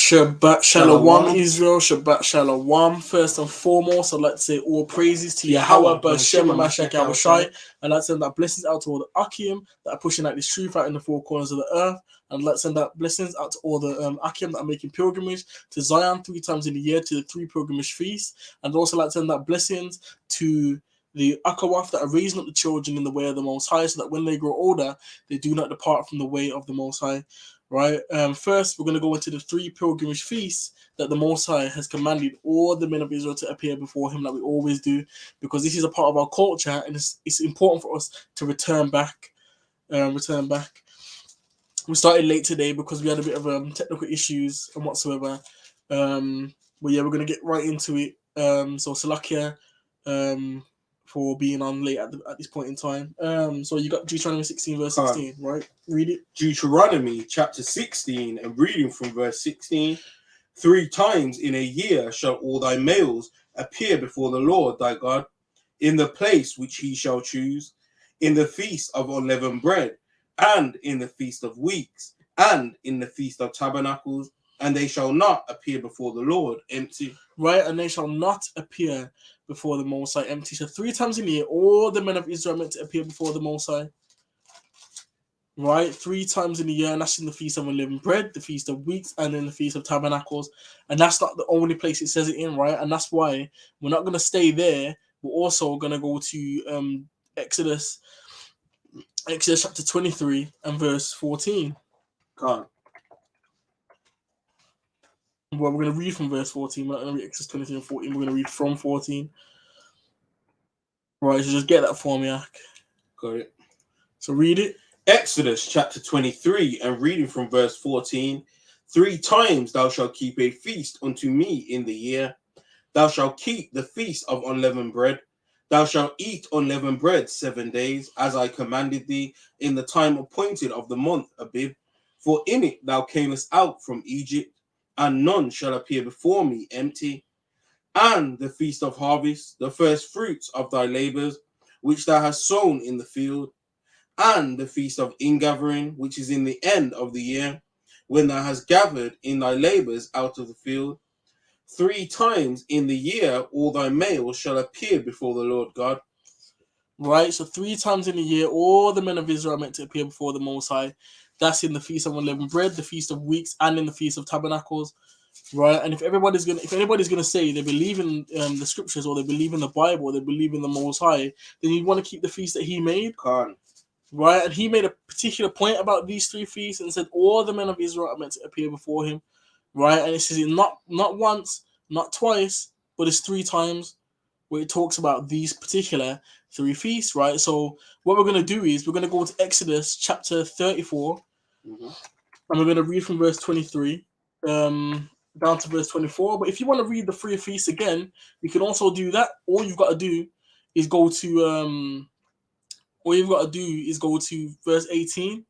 Shabbat Shalom, Shalom. Israel. Shabbat Shalom. First and foremost, I'd like to say all praises to Yahweh, Yahweh, B'Shem, B'Shem, and Mashiach Mashiach Yahushai. I'd like to send that blessings out to all the Akim that are pushing out this truth out in the four corners of the earth. I'd like to send that blessings out to all the Akim that are making pilgrimage to Zion 3 times in a year to the 3 pilgrimage feasts. And I'd also like to send that blessings to the Akawaf that are raising up the children in the way of the Most High, so that when they grow older, they do not depart from the way of the Most High. Right. First, we're going to go into the 3 pilgrimage feasts that the Most High has commanded all the men of Israel to appear before Him, like we always do, because this is a part of our culture, and it's important for us to return back. We started late today because we had a bit of technical issues and whatsoever. But yeah, we're going to get right into it. So Salakia, for being on late at this point in time. So you got Deuteronomy 16 verse 16, right? Read it. Deuteronomy chapter 16, and reading from verse 16. 3 times in a year shall all thy males appear before the Lord thy God, in the place which he shall choose, in the feast of unleavened bread, and in the feast of weeks, and in the feast of tabernacles, and they shall not appear before the Lord empty. Right, and they shall not appear before the Most High empty. So 3 times in a year, all the men of Israel are meant to appear before the Most High. Right, 3 times in a year, and that's in the Feast of Unleavened Bread, the Feast of Weeks, and in the Feast of Tabernacles. And that's not the only place it says it in, right? And that's why we're not going to stay there. We're also going to go to Exodus chapter 23 and verse 14. God. Well, we're going to read from verse 14. We're not going to read Exodus 23 and 14. We're going to read from 14. Right, so just get that for me, Ak. Got it. So read it. Exodus chapter 23, and reading from verse 14. 3 times thou shalt keep a feast unto me in the year. Thou shalt keep the feast of unleavened bread. Thou shalt eat unleavened bread 7 days, as I commanded thee, in the time appointed of the month Abib. For in it thou camest out from Egypt, and none shall appear before me empty. And the feast of harvest, the first fruits of thy labors, which thou hast sown in the field, and the feast of ingathering, which is in the end of the year, when thou hast gathered in thy labors out of the field. 3 times in the year all thy males shall appear before the Lord God. Right, so 3 times in a year, all the men of Israel are meant to appear before the Most High. That's in the Feast of Unleavened Bread, the Feast of Weeks, and in the Feast of Tabernacles. Right, and if anybody's gonna say they believe in the scriptures, or they believe in the Bible, or they believe in the Most High, then you want to keep the feast that He made. Right, and He made a particular point about these 3 feasts and said all the men of Israel are meant to appear before Him. Right, and it says it not once, not twice, but it's 3 times where it talks about these particular 3 feasts. Right, so what we're gonna do is we're gonna go to Exodus chapter 34, and we're gonna read from verse 23. Down to verse 24. But if you want to read the 3 feasts again, you can also do that. All you've got to do is go to verse 18.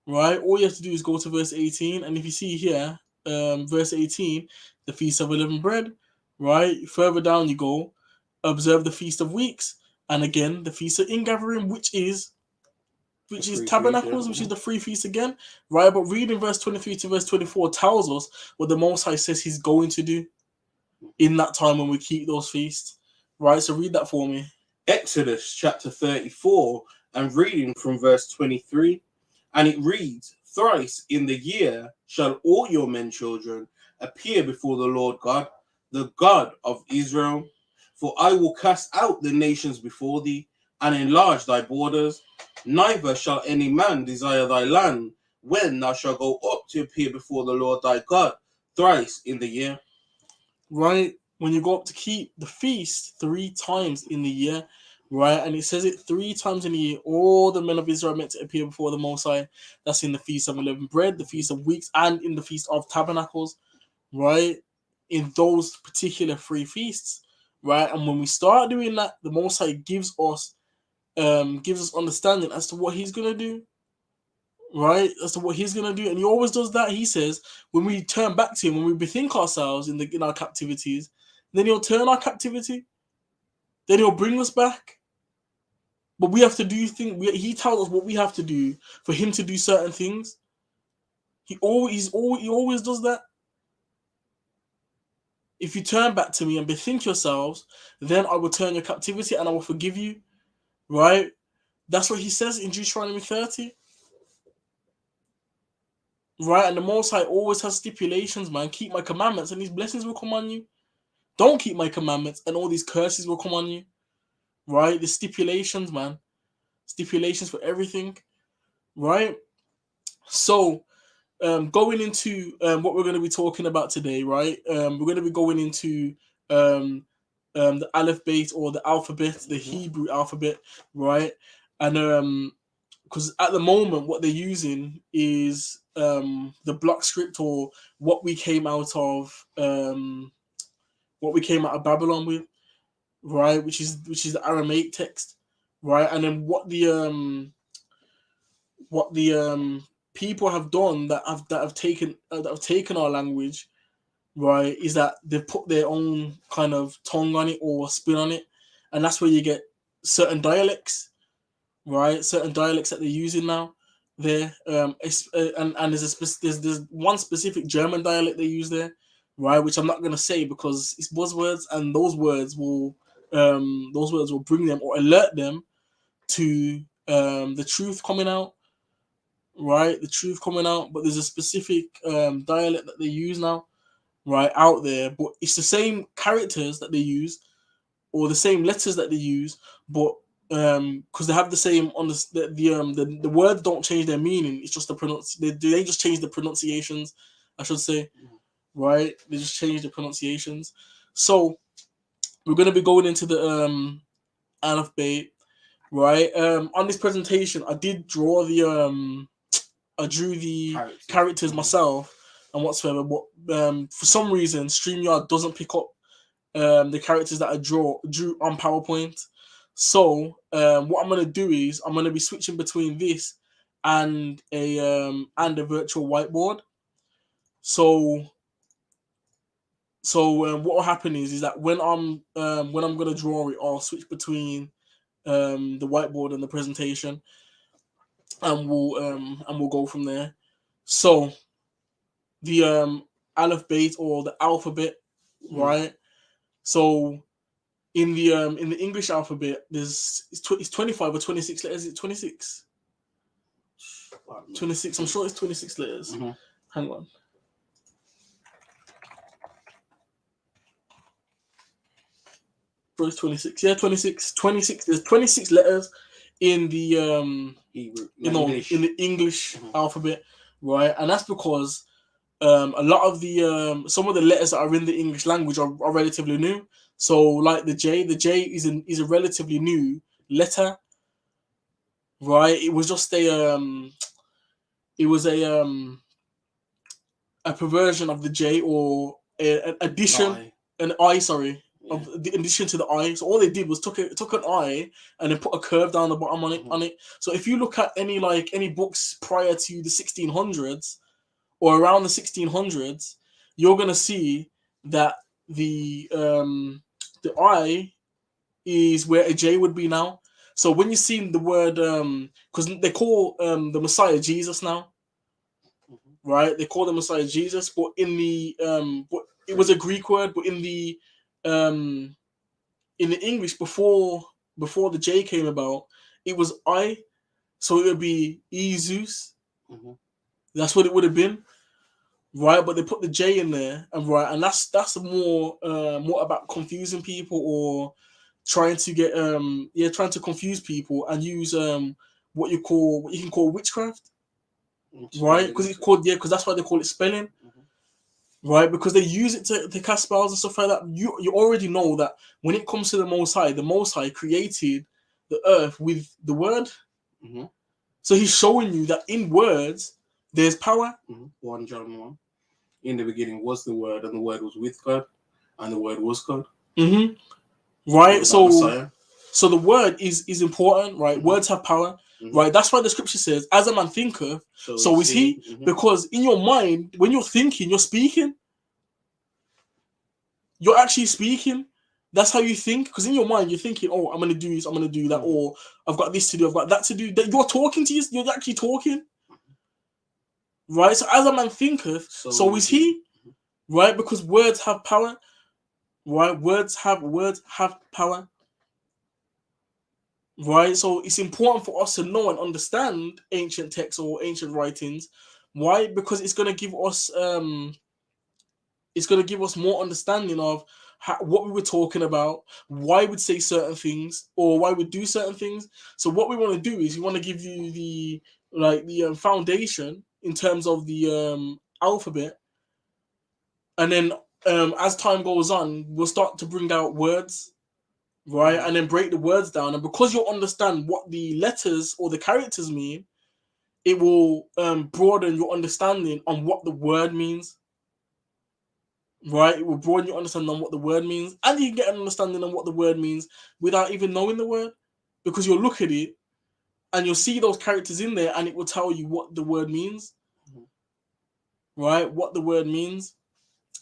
Right? All you have to do is go to verse 18. And if you see here, verse 18, the Feast of Unleavened Bread, right? Further down you go, observe the Feast of Weeks, and again the Feast of Ingathering, which is Tabernacles, which is the 3 feasts again, right? But reading verse 23 to verse 24 tells us what the Most High says He's going to do in that time when we keep those feasts, right? So read that for me. Exodus chapter 34, and reading from verse 23, and it reads, 3 in the year shall all your men children appear before the Lord God, the God of Israel. For I will cast out the nations before thee, and enlarge thy borders. Neither shall any man desire thy land, when thou shalt go up to appear before the Lord thy God 3 in the year. Right, when you go up to keep the feast 3 times in the year, right, and it says it 3 times in a year, all the men of Israel are meant to appear before the Most High. That's in the Feast of Unleavened Bread, the Feast of Weeks, and in the Feast of Tabernacles, right, in those particular 3 feasts, right. And when we start doing that, the Most High gives us understanding as to what He's gonna do, right? As to what He's gonna do, and He always does that. He says when we turn back to Him, when we bethink ourselves in our captivities, then He'll turn our captivity, then He'll bring us back. But we have to do things. He tells us what we have to do for Him to do certain things. He always does that. if you turn back to me and bethink yourselves, then I will turn your captivity and I will forgive you. Right? That's what he says in Deuteronomy 30. Right? And the Most High always has stipulations, man. Keep my commandments and these blessings will come on you. Don't keep my commandments and all these curses will come on you. Right? The stipulations, man. Stipulations for everything. Right? So, going into what we're going to be talking about today, right? We're going to be going into the AlephBeyt or the alphabet, the Hebrew alphabet, right? And because at the moment, what they're using is the block script, or what we came out of Babylon with, right? Which is the Aramaic text, right? And then what the people have done that have taken our language, right, is that they've put their own kind of tongue on it or spin on it, and that's where you get certain dialects, right? Certain dialects that they're using now. There, and there's one specific German dialect they use there, right? Which I'm not gonna say because it's buzzwords, and those words will bring them or alert them to the truth coming out. Right, the truth coming out, but there's a specific dialect that they use now, right, out there, but it's the same characters that they use or the same letters that they use, but because they have the same on the words don't change their meaning. It's just they just change the pronunciations, I should say, right? They just change the pronunciations. So we're gonna be going into the AlephBeyt, right? On this presentation, I did draw I drew the characters myself and whatsoever, but for some reason StreamYard doesn't pick up the characters that I drew on PowerPoint. So what I'm gonna do is I'm gonna be switching between this and a virtual whiteboard. So what will happen is that when I'm gonna draw it, I'll switch between the whiteboard and the presentation, and we'll go from there. So the AlephBeyt or the alphabet, right? So in the English alphabet, it's 25 or 26 letters. Is it 26? 26. I'm sure it's 26 letters. Hang on. It's 26. Yeah, 26. 26. There's 26 letters in the Hebrew, in the English alphabet, right? And that's because a lot of the some of the letters that are in the English language are relatively new. So like the J is a relatively new letter, right? It was just a perversion of the J, or an addition, an I, sorry. Of the addition to the I. So all they did was took an I and then put a curve down the bottom on it. So if you look at any books prior to the 1600s or around the 1600s, you're gonna see that the I is where a J would be now. So when you see the word, because they call the Messiah Jesus now, right? They call the Messiah Jesus, but in the but it was a Greek word, but in the English before the J came about, it was I, so it would be Jesus. That's what it would have been, right? But they put the J in there, and that's more about confusing people, or trying to get trying to confuse people and use what you can call witchcraft, right? Because that's why they call it spelling. Right, because they use it to cast spells and stuff like that. You already know that when it comes to the Most High created the earth with the word. So he's showing you that in words there's power. 1 John 1. In the beginning was the word, and the word was with God, and the word was God. Right, so the word is important, right? Words have power. Right, that's why the scripture says, "As a man thinketh, so is he." Because in your mind, when you're thinking, you're speaking. You're actually speaking. That's how you think. Because in your mind, you're thinking, "Oh, I'm gonna do this, I'm gonna do that," or "I've got this to do, I've got that to do." That you're talking to you. You're actually talking. Right. So as a man thinketh, so is he. Right, because words have power. right? Words have power, right? So it's important for us to know and understand ancient texts or ancient writings. Why? Because it's gonna give us more understanding of what we were talking about, why we'd say certain things, or why we'd do certain things. So what we want to do is we want to give you the foundation in terms of the alphabet, and then as time goes on, we'll start to bring out words, right, and then break the words down. And because you'll understand what the letters or the characters mean, it will broaden your understanding on what the word means. Right, it will broaden your understanding on what the word means, and you can get an understanding on what the word means without even knowing the word, because you'll look at it and you'll see those characters in there, and it will tell you what the word means. Right, what the word means.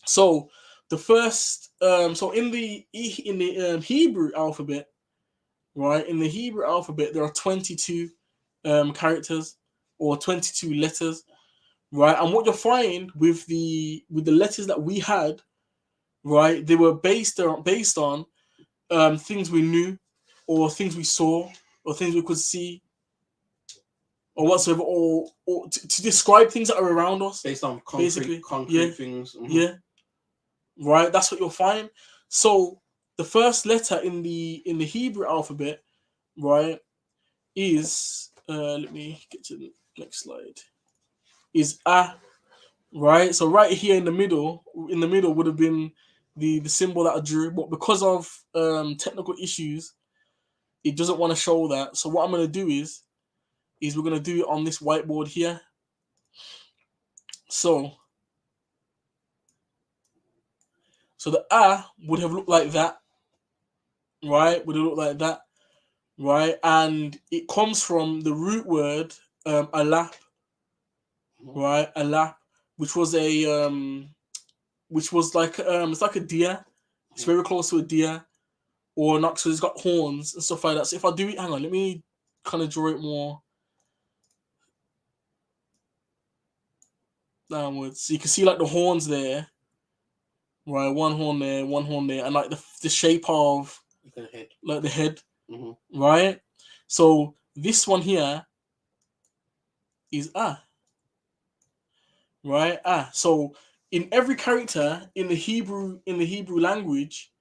So the first, so in the Hebrew alphabet, right, in the Hebrew alphabet there are 22 characters or 22 letters, right, and what you'll find with the letters that we had, right, they were based on things we knew, or things we saw, or things we could see, or whatsoever, or to describe things that are around us, based on basically. concrete things. Yeah, right. That's what you'll find. So the first letter in the Hebrew alphabet, right, is let me get to the next slide. Is A, right? So right here in the middle would have been the symbol that I drew, but because of technical issues, it doesn't want to show that. So what I'm going to do is we're going to do it on this whiteboard here. So the A would have looked like that, right? Would have looked like that, right? And it comes from the root word alap, right? Alap, which was like it's like a deer. It's very close to a deer, or an ox. So it's got horns and stuff like that. So if I do it, hang on, let me kind of draw it more downwards, so you can see like the horns there, right? One horn there, and like the shape of like the head, right? So this one here is right? So in every character in the Hebrew language,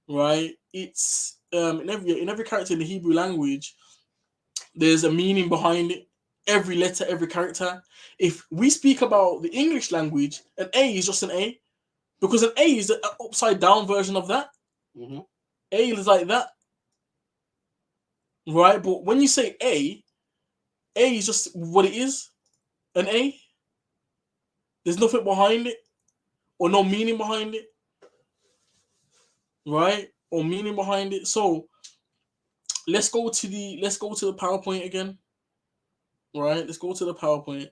right? It's in every character in the Hebrew language, there's a meaning behind it. Every letter, every character. If we speak about the English language, an A is just an A, because an A is an upside down version of that. A is like that, right? But when you say A is just what it is, an A. There's nothing behind it, or no meaning behind it, right? Or meaning behind it. So let's go to the PowerPoint again, right? Let's go to the PowerPoint.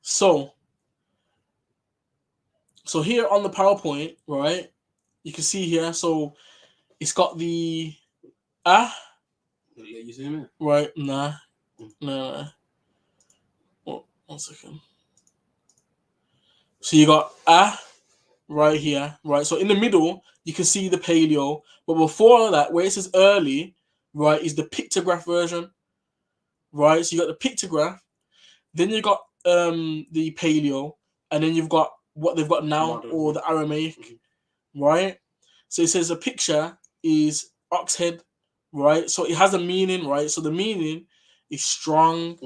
So here on the PowerPoint, right? You can see here. So it's got the You see me? right? Nah. Oh, 1 second. So you got right here, right? So in the middle, you can see the paleo, but before that, where it says early, right, is the pictograph version, right? So you got the pictograph, then you got the paleo, and then you've got what they've got now, or the Aramaic, right? So it says a picture is ox head, right? So it has a meaning, right? So the meaning is strong,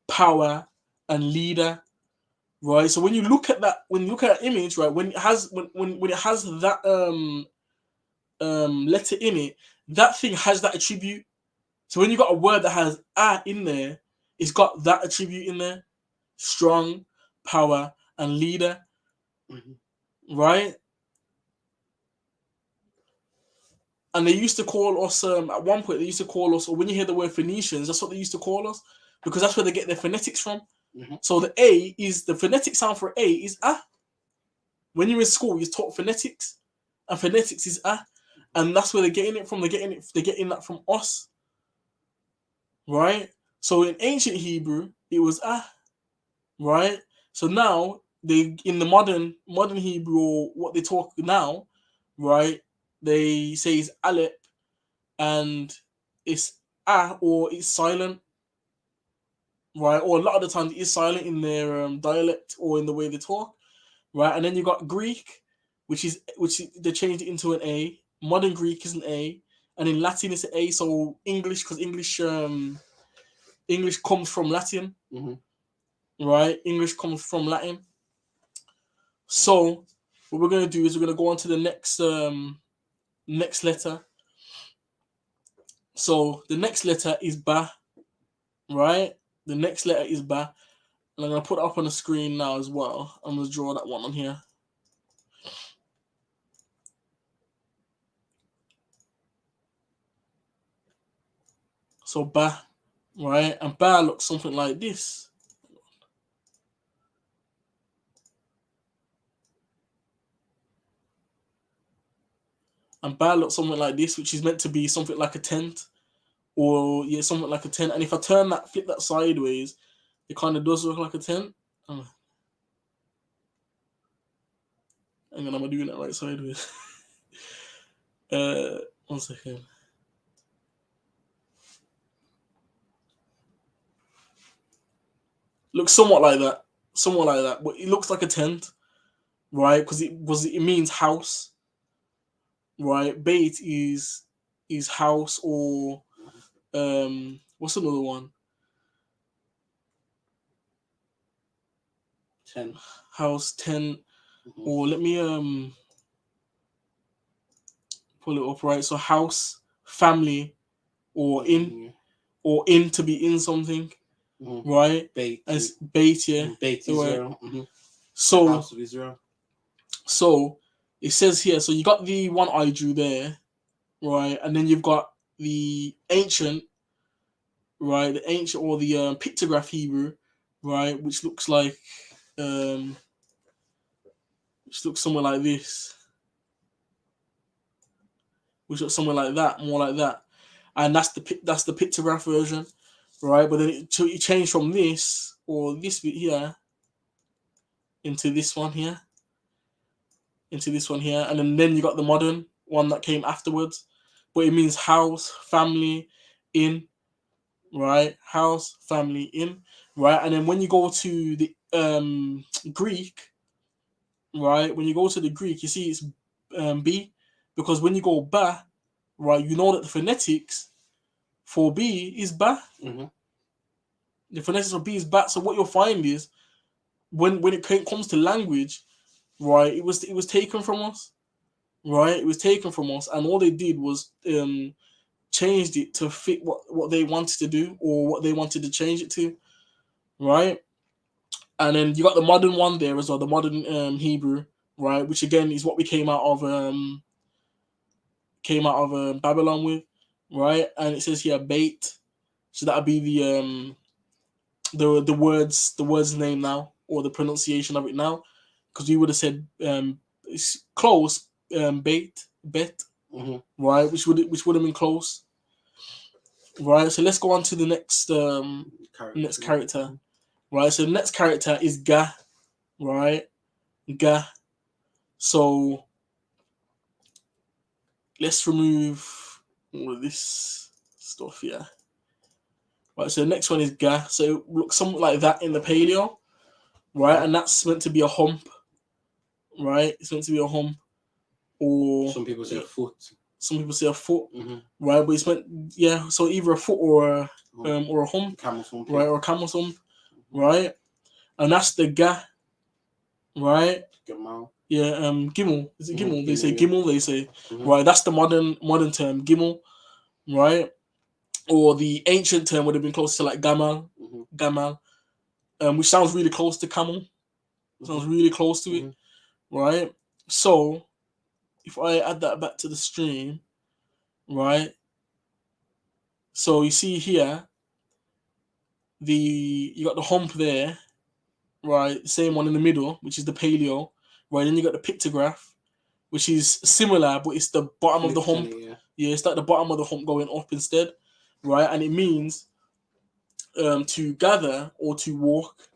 power, and leader. Right, so when you look at that image, right, when it has that letter in it, that thing has that attribute. So when you got a word that has in there, it's got that attribute in there: strong, power, and leader. Right. And they used to call us at one point. They used to call us, or when you hear the word Phoenicians, that's what they used to call us, because that's where they get their phonetics from. So the A is the phonetic sound for A is When you're in school, you're taught phonetics, and phonetics is and that's where they're getting it from. They're getting that from us, right? So in ancient Hebrew, it was right? So now they in the modern Hebrew, or what they talk now, right? They say it's Aleph, and it's or it's silent, right? Or a lot of the times it's silent in their dialect or in the way they talk, right? And then you got Greek, which they changed it into an A. Modern Greek is an A, and in Latin it's an A. So English, because English comes from Latin, right? English comes from Latin. So what we're gonna do is we're gonna go on to the next letter. So the next letter is Ba, right? The next letter is Ba. And I'm gonna put it up on the screen now as well. I'm gonna draw that one on here. So Ba, right? And Ba looks something like this. And Ba looks something like this, which is meant to be something like a tent. Or yeah, something like a tent. And if I flip that sideways, it kind of does look like a tent. And then I'm doing that right sideways. 1 second. Looks somewhat like that, but it looks like a tent, right? Because it means house, right? Bait is house, or what's another one? 10. House, 10, or let me pull it up, right? So house, family, or in, or in to be in something, right? Bait. As bait, yeah. Bait Israel. So House of Israel. So it says here, so you got the one I drew there, right? And then you've got the ancient, right? The ancient, or the pictograph Hebrew, right? Which looks like somewhere like this. Which looks somewhere like that, more like that. And that's the pictograph version, right? But then it changed from this, or this bit here, into this one here. And then you got the modern one that came afterwards, but it means house, family, in, right? House, family, in, right? And then when you go to the Greek, right? When you go to the Greek, you see it's B, because when you go Ba, right, you know that the phonetics for B is Ba. The phonetics for B is Ba. So what you'll find is when it comes to language, right, it was taken from us. Right, it was taken from us, and all they did was changed it to fit what they wanted to do, or what they wanted to change it to, right? And then you got the modern one there as well, the modern Hebrew, right? Which again is what we came out of Babylon with, right? And it says here bait, so that'll be the words name now, or the pronunciation of it now, because we would have said it's close. Bet, right? Which would have been close, right? So let's go on to the next character, right? So the next character is Ga, right? Ga. So let's remove all of this stuff here, right? So the next one is Ga. So it looks something like that in the Paleo, right? And that's meant to be a hump, right? It's meant to be a hump. Or some people say a foot. Some people say a foot, right? But it's meant, yeah. So either a foot or a hump, camel's hump, right? Or a camel's hump, right? And that's the Ga, right? Gamal. Yeah. Gimel. Is it Gimel? They say yeah. Gimel. They say right. That's the modern term, Gimel, right? Or the ancient term would have been close to like Gamal, Gamal, which sounds really close to camel. Sounds really close to it, right? So if I add that back to the stream, right? So you see here, you got the hump there, right? Same one in the middle, which is the Paleo, right? Then you got the pictograph, which is similar, but it's the bottom of the hump. Yeah, it's like the bottom of the hump going up instead, right? And it means to gather or to walk,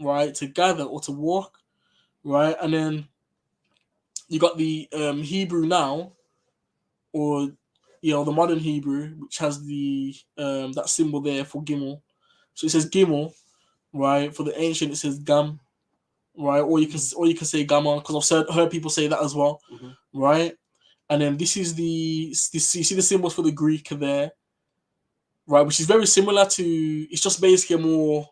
right, to gather or to walk, right, and then you got the Hebrew now, or the modern Hebrew, which has the that symbol there for Gimel. So it says Gimel, right? For the ancient, it says Gam, right? Or you can say Gamma, because I've heard people say that as well, right? And then this is you see the symbols for the Greek there, right? Which is very similar to. It's just basically a more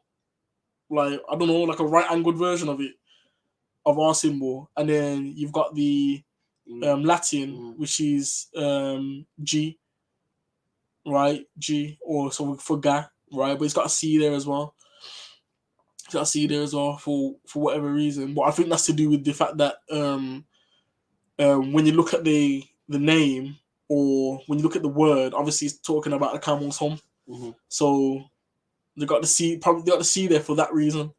like, I don't know, like a right angled version of it, of our symbol. And then you've got the Latin, which is G, right? G, or so for Ga, right? But it's got a C there as well. It's got a C there as well for whatever reason. But I think that's to do with the fact that when you look at the name, or when you look at the word, obviously it's talking about a camel's hump. So they got the C, probably they got the C there for that reason,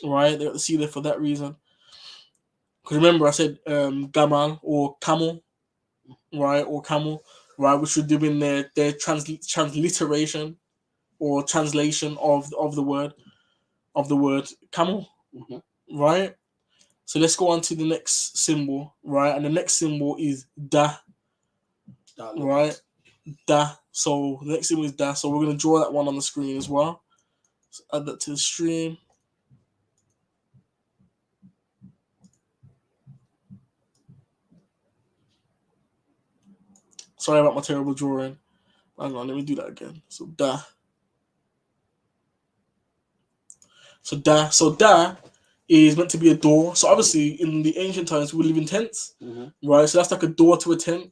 right? They got the C there for that reason. Because remember, I said gamal or camel, right? Or camel, right? Which would have been their transliteration or translation of the word camel, right? So let's go on to the next symbol, right? And the next symbol is da, right? Da. So the next symbol is da. So we're gonna draw that one on the screen as well. So add that to the stream. Sorry about my terrible drawing. Hang on, let me do that again. So da. So da is meant to be a door. So obviously in the ancient times we live in tents, right? So that's like a door to a tent,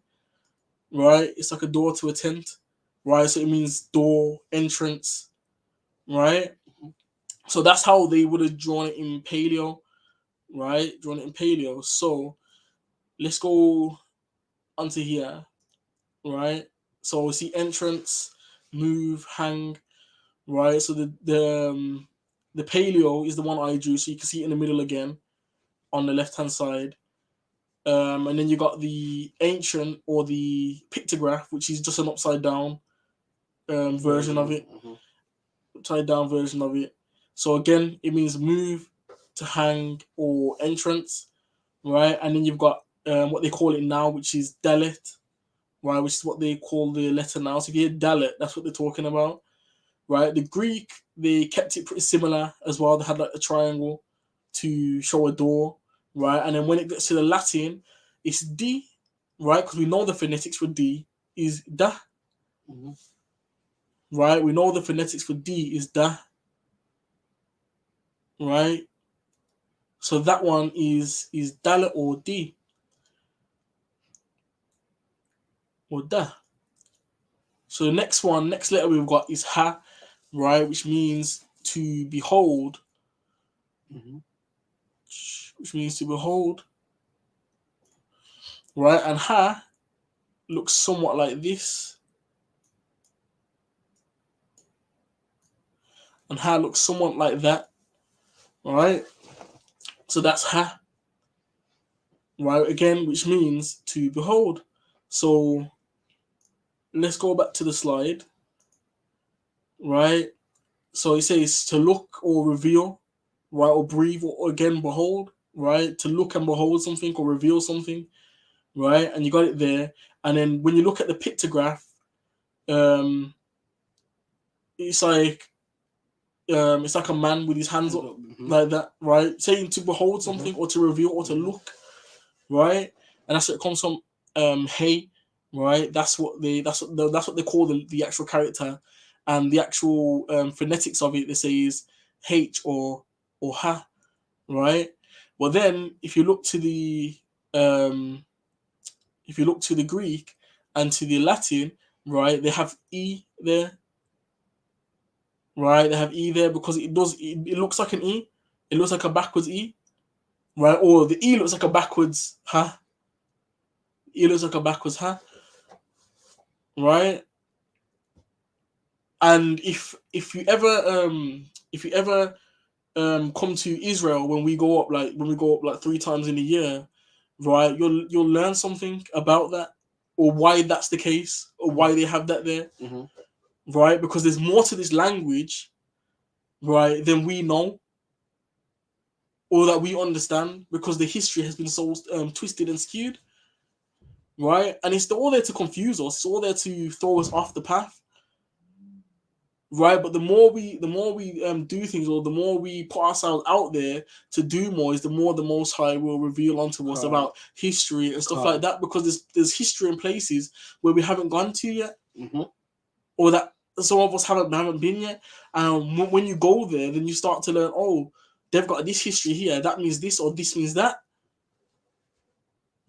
right? It's like a door to a tent, right? So it means door, entrance, right? So that's how they would have drawn it in Paleo, right? Drawn it in Paleo. So let's go onto here, right? So we see entrance, move, hang, right? So the Paleo is the one I drew, so you can see it in the middle again on the left hand side. And then you got the ancient, or the pictograph, which is just an upside down version of it. Upside down version of it. So again, it means move, to hang, or entrance, right? And then you've got what they call it now, which is dalet, right? Which is what they call the letter now. So if you hear dalet, that's what they're talking about, right? The Greek, they kept it pretty similar as well. They had like a triangle to show a door, right? And then when it gets to the Latin, it's D, right? Because we know the phonetics for D is da, right? We know the phonetics for D is da, right? So that one is dalet or D or da. So the next letter we've got is ha, right? Which means to behold, which means to behold, right? And ha looks somewhat like this. And ha looks somewhat like that, right? So that's ha, right? Again, which means to behold. So let's go back to the slide, right? So it says to look or reveal, right? Or breathe, or again, behold, right? To look and behold something or reveal something, right? And you got it there. And then when you look at the pictograph, it's like a man with his hands up like that, right? Saying to behold something or to reveal or to look, right? And that's what it comes from. Hey, right? That's what they call the actual character, and the actual phonetics of it. They say is H or ha, right? Well, then if you look to the Greek and to the Latin, right? They have E there. Right, they have E there because it looks like an E. It looks like a backwards E, right? Or the E looks like a backwards ha. E looks like a backwards ha, right? And if you ever come to Israel when we go up like 3 times in a year, right? You'll learn something about that, or why that's the case, or why they have that there, right? Because there's more to this language, right, than we know, or that we understand, because the history has been so twisted and skewed, right? And it's all there to confuse us. It's all there to throw us off the path, right? But the more we do things, or the more we put ourselves out there to do more, is the more the Most High will reveal unto us about history and stuff like that. Because there's history in places where we haven't gone to yet, or that some of us haven't been yet. And when you go there, then you start to learn, oh, they've got this history here, that means this, or this means that,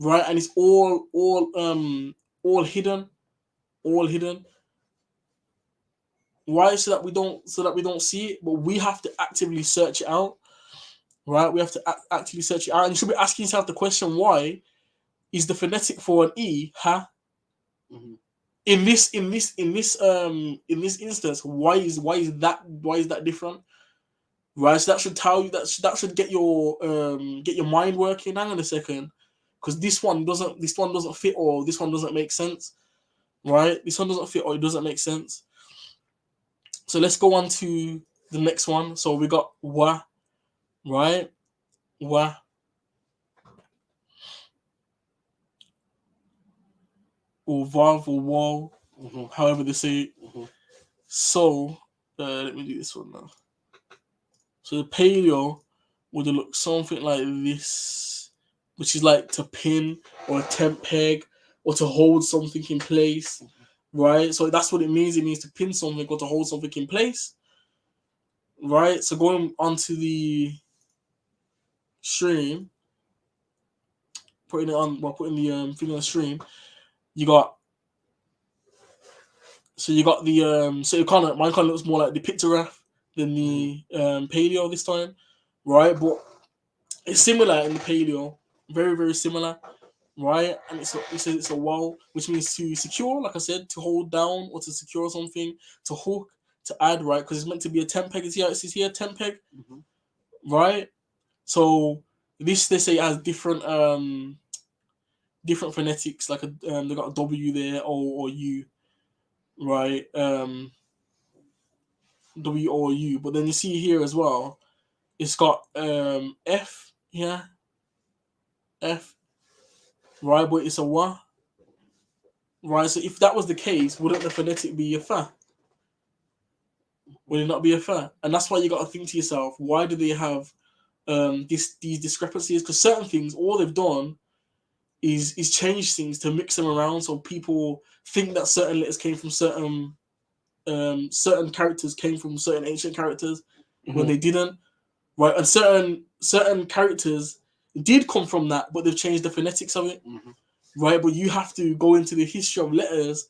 right? And it's all hidden, Why? So that we don't see it, but we have to actively search it out, right? We have to actively search it out, and you should be asking yourself the question: why is the phonetic for an e ha? In this instance, why is that different? Right, so that should tell you, that should get your mind working. Hang on a second, because this one doesn't fit, or this one doesn't make sense, right? This one doesn't fit, or it doesn't make sense. So let's go on to the next one. So we got wa, right? Wa. Or vav or wall, however they say it. So let me do this one now. So the paleo would look something like this, which is like to pin or a temp peg or to hold something in place, right? So that's what it means. It means to pin something or to hold something in place, right? So going on to the stream, putting the thing on the stream, you got the so mine kind of looks more like the pictograph than the paleo this time, right? But it's similar in the paleo, very very similar, right? And it says it's a wall, which means to secure, like I said, to hold down or to secure something, to hook, to add, right? Because it's meant to be a temp peg. It says here temp peg, right? So this, they say, it has different phonetics, like they got a W there, or U, right? W or U, but then you see here as well, it's got F here, F, right? But it's a wa, right? So if that was the case, wouldn't the phonetic be a fa? Would it not be a fa? And that's why you got to think to yourself, why do they have these discrepancies? Because certain things, all they've done is change things to mix them around, so people think that certain letters came from certain characters came from certain ancient characters when they didn't, right? And certain characters did come from that, but they've changed the phonetics of it, right? But you have to go into the history of letters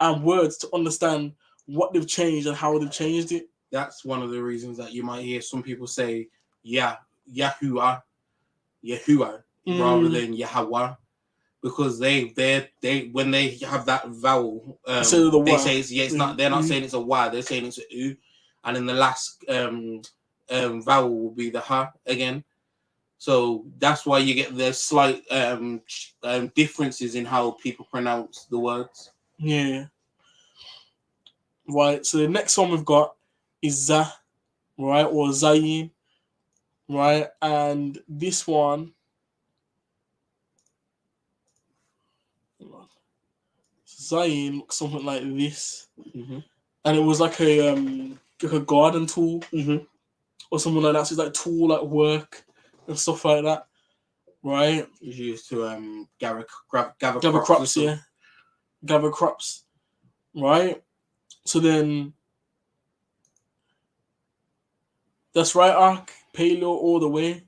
and words to understand what they've changed and how they've changed it. That's one of the reasons that you might hear some people say Yahuwah rather than Yahweh, because they when they have that vowel, they say it's not. They're not saying it's a wa. They're saying it's a u, and then the last vowel will be the ha again. So that's why you get the slight differences in how people pronounce the words. Yeah. Right. So the next one we've got is za, right, or zayin, right, and this one. Zayin looks something like this, and it was like a garden tool, or something like that. So it's like tool, like work and stuff like that, right? It's used to gather crops, yeah, gather crops, right? So then that's right, arc paleo all the way.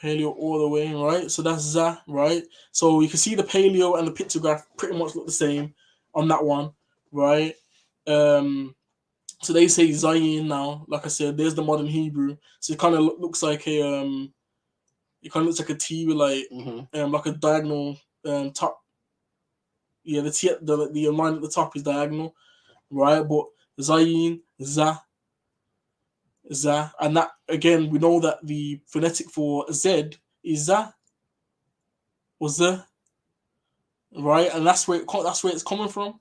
Right? So that's za, right? So you can see the paleo and the pictograph pretty much look the same on that one, right? So they say zayin now. Like I said, there's the modern Hebrew. So it kind of looks like a T with like a diagonal top. Yeah, the line at the top is diagonal, right? But zayin, za, and that again, we know that the phonetic for Z is za or z, right? And that's where it's coming from,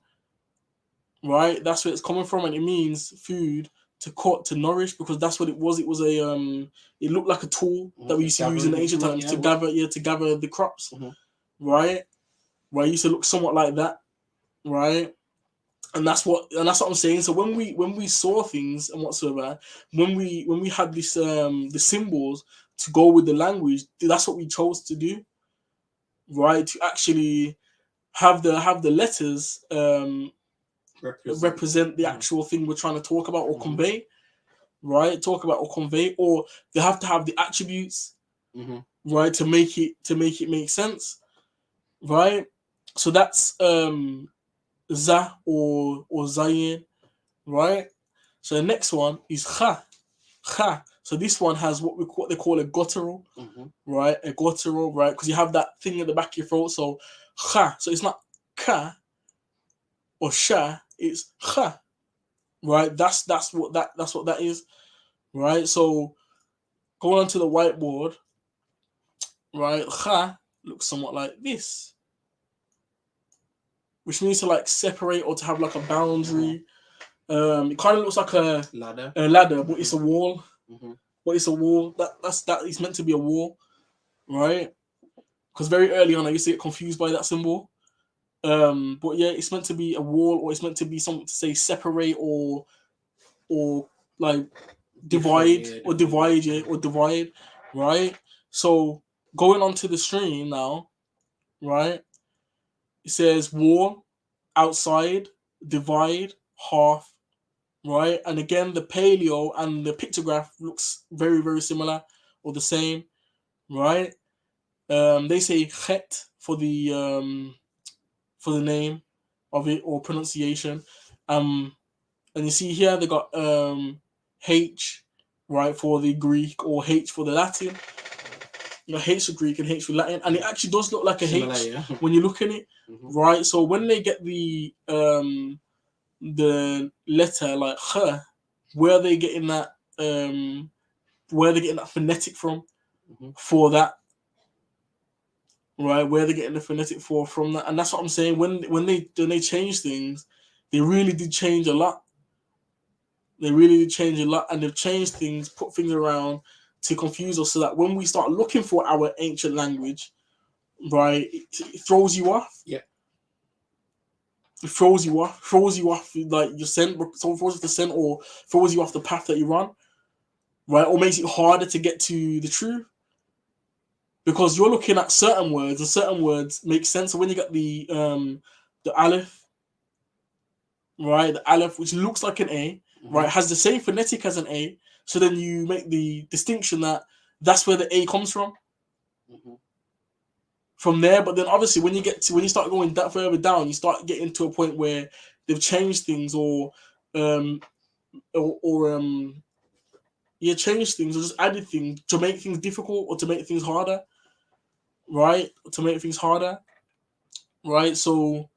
right? That's where it's coming from, and it means food to cut, to nourish, because that's what it was. It was a it looked like a tool that we used to use in the ancient times to gather the crops, right? Right, it used to look somewhat like that, right? And that's what I'm saying. So when we saw things and whatsoever, when we had this the symbols to go with the language, that's what we chose to do, right? To actually have the letters represent the actual thing we're trying to talk about or convey, right? Talk about or convey, or they have to have the attributes, right, to make it make sense, right? So that's za or zayin, right? So the next one is kha. So this one has what they call a guttural, right? A guttural, right? Because you have that thing at the back of your throat. So kha. So it's not ka or sha. It's kha, right? That's what that is, right? So going onto the whiteboard, right? Kha looks somewhat like this, which means to like separate or to have like a boundary. It kind of looks like a ladder, but it's a wall. But it's a wall. That is meant to be a wall, right? Because very early on, I used to get confused by that symbol. But yeah, it's meant to be a wall, or it's meant to be something to say separate or like divide or divide, right? So going onto the stream now, right? It says wall, outside, divide, half, right? And again, the paleo and the pictograph looks very, very similar or the same, right? They say chet for the name of it or pronunciation. And you see here they got H, right, for the Greek, or H for the Latin. You know, H for Greek and H for Latin, and it actually does look like a similar, H when you look at it, right? So when they get the letter like h, where are they getting that phonetic from for that, right? Where they're getting the phonetic from that, and that's what I'm saying. When they change things, they really did change a lot. They really did change a lot, and they've changed things, put things around to confuse us, so that when we start looking for our ancient language, right, it throws you off. Yeah. It throws you off, like your scent, someone throws the scent, or throws you off the path that you're on, right? Or makes it harder to get to the truth. Because you're looking at certain words, and certain words make sense. So when you get the aleph, right, the aleph, which looks like an A, right, has the same phonetic as an A. So then you make the distinction that that's where the A comes from. From there, but then obviously when you start going that further down, you start getting to a point where they've changed things, or changed things, or just added things to make things difficult, or to make things harder, right? Right? So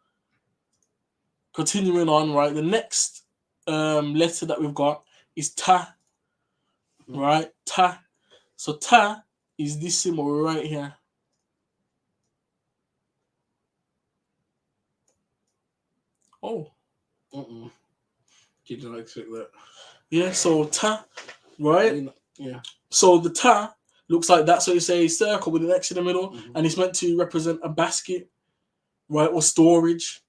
continuing on, right? The next letter that we've got is ta, right? Ta. So ta is this symbol right here. Oh. Did not expect that. Yeah, so ta, right? Yeah. So the ta looks like that. So it's a circle with an X in the middle, and it's meant to represent a basket, right, or storage,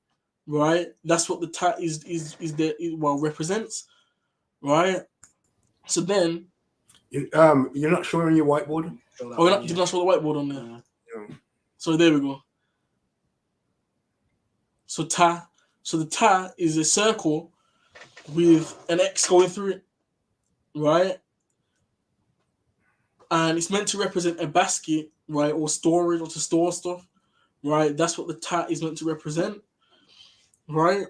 right? That's what the ta represents, right? So then, you're not showing your whiteboard. Did not show the whiteboard on there. Yeah. So there we go. So ta. So the ta is a circle with an X going through it, right? And it's meant to represent a basket, right, or storage, or to store stuff, right? That's what the ta is meant to represent, right?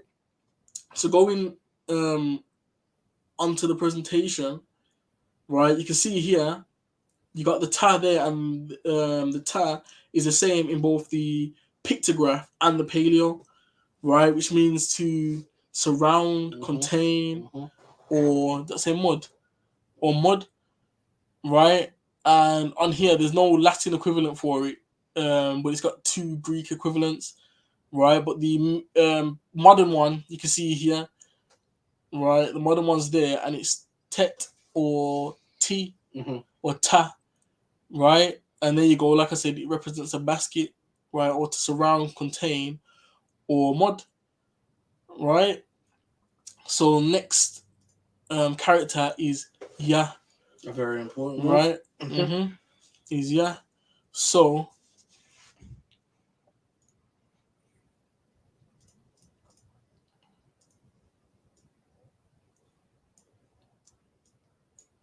So going onto the presentation, right, you can see here, you got the ta there, and the ta is the same in both the pictograph and the paleo, right, which means to surround, contain, or let's say mud, right? And on here, there's no Latin equivalent for it, but it's got two Greek equivalents, right? But the modern one you can see here, right? The modern one's there, and it's tet or t Mhm. or ta, right? And there you go. Like I said, it represents a basket, right, or to surround, contain, or mod, right? So next character is ya, A very important one. right? Mm-hmm. Is ya. So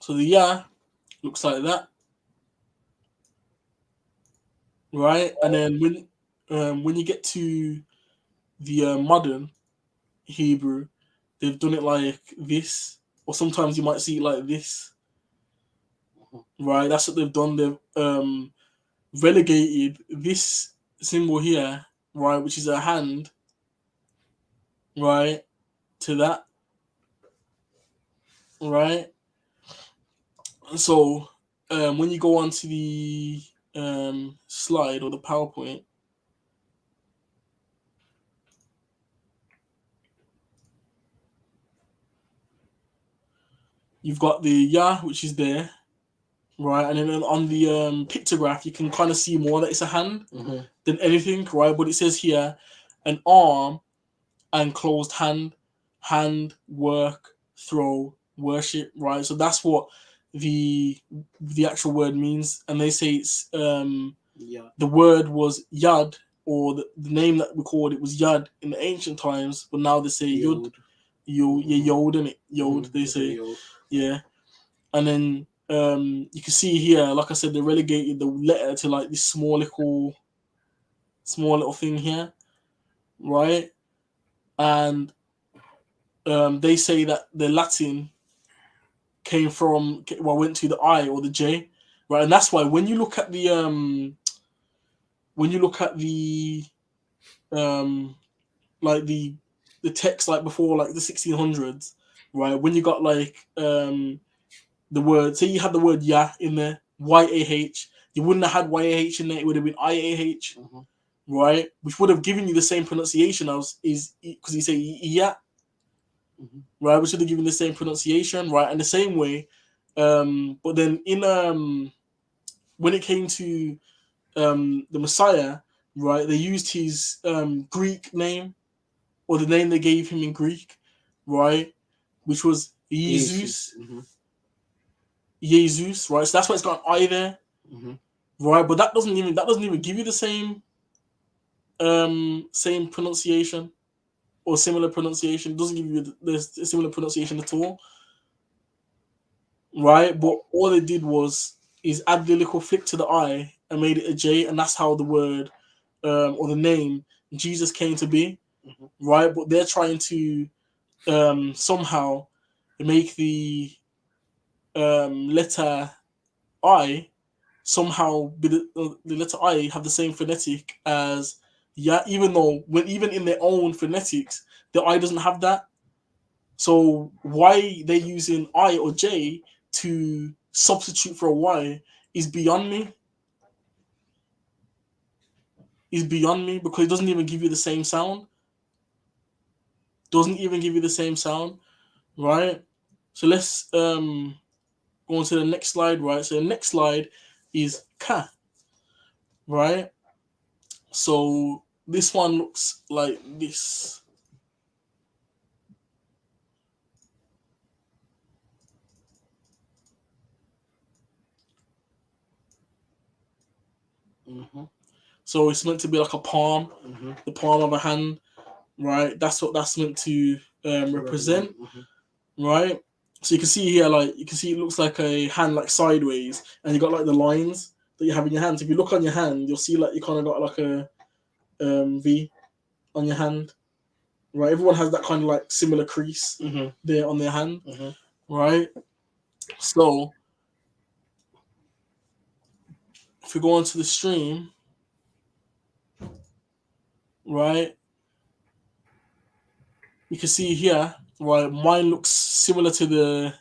the ya looks like that, right? And then when you get to the modern Hebrew, they've done it like this, or sometimes you might see it like this, right? That's what they've done. They've relegated this symbol here, right, which is a hand, right, to that, right? So when you go onto the slide or the PowerPoint, you've got the ya, which is there, right? And then on the pictograph, you can kind of see more that it's a hand than anything, right? But it says here, an arm and closed hand, work, throw, worship, right? So that's what the actual word means. And they say it's the word was yad, or the name that we called it was yad in the ancient times, but now they say yod. Yod, innit? Yod, they say. Yod. Yeah. And then you can see here, like I said, they relegated the letter to like this small little thing here, right? And they say that the Latin went to the I or the J, right? And that's why when you look at the like the text like before, like the 1600s, right? When you got like the word, say you had the word "ya" in there, YAH, you wouldn't have had YAH in there, it would have been IAH, right? Which would have given you the same pronunciation as is, because you say "ya," right? Which would have given the same pronunciation, right? And the same way, but then in when it came to the Messiah, right, they used his Greek name, or the name they gave him in Greek, right, which was Jesus. Jesus, right? So that's why it's got an I there, right? But that doesn't even give you the same same pronunciation or similar pronunciation. It doesn't give you the similar pronunciation at all, right? But all they did is add the little flick to the I and made it a J, and that's how the word or the name Jesus came to be, right? But they're trying to somehow make the letter I somehow the letter I have the same phonetic as yeah, even though even in their own phonetics, the I doesn't have that. So why they're using I or J to substitute for a Y is beyond me. Because it doesn't even give you the same sound. Doesn't even give you the same sound, right? So let's go on to the next slide, right? So the next slide is ka, right? So this one looks like this. So it's meant to be like a palm, the palm of a hand, right? That's what that's meant to represent, right? So you can see here, like you can see it looks like a hand like sideways, and you got like the lines that you have in your hands. If you look on your hand, you'll see like you kind of got like a V on your hand, right? Everyone has that kind of like similar crease there on their hand, right? So if we go onto the stream, right, you can see here, right, mine looks similar to the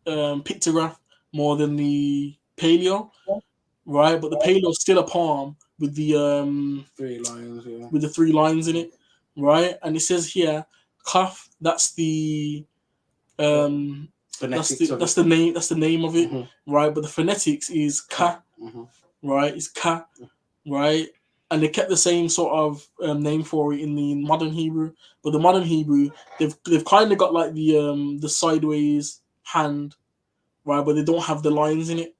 pictograph more than the Paleo, right? But the Paleo is still a palm with the 3 lines, with the 3 lines in it, right? And it says here, kaf, that's the phonetics of that's it. the name. That's the name of it, Mhm. right? But the phonetics is ka, Mhm. right? It's ka, right? And they kept the same sort of name for it in the modern Hebrew. But the modern Hebrew, they've kind of got like the sideways hand, right? But they don't have the lines in it,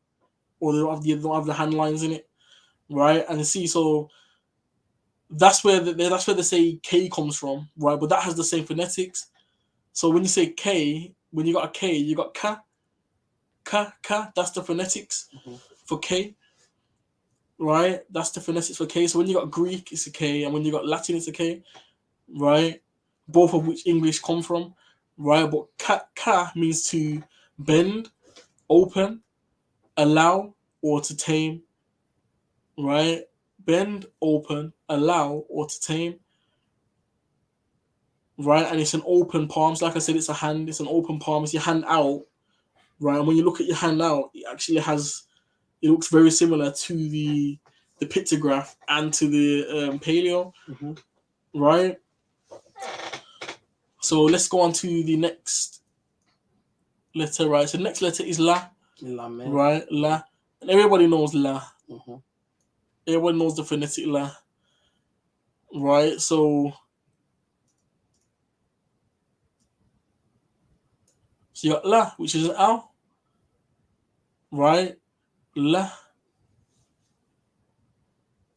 or they don't have the hand lines in it, right? And you see, so that's where that's where they say K comes from, right? But that has the same phonetics. So when you say K, when you got a K, you got ka, ka, ka. That's the phonetics for K, right? That's the phonetics for K. So when you got Greek, it's a K, and when you got Latin, it's a K, right? Both of which English come from, right? But ka means to bend, open, allow, or to tame, right? Bend, open, allow, or to tame, right? And it's an open palm. So like I said, it's a hand. It's an open palm. It's your hand out, right? And when you look at your hand out, it actually has. It looks very similar to the pictograph and to the Paleo, right? So let's go on to the next letter, right? So the next letter is La, right? La, and everybody knows La. Everyone knows the phonetic La, right? So you got La, which is an L, right? La,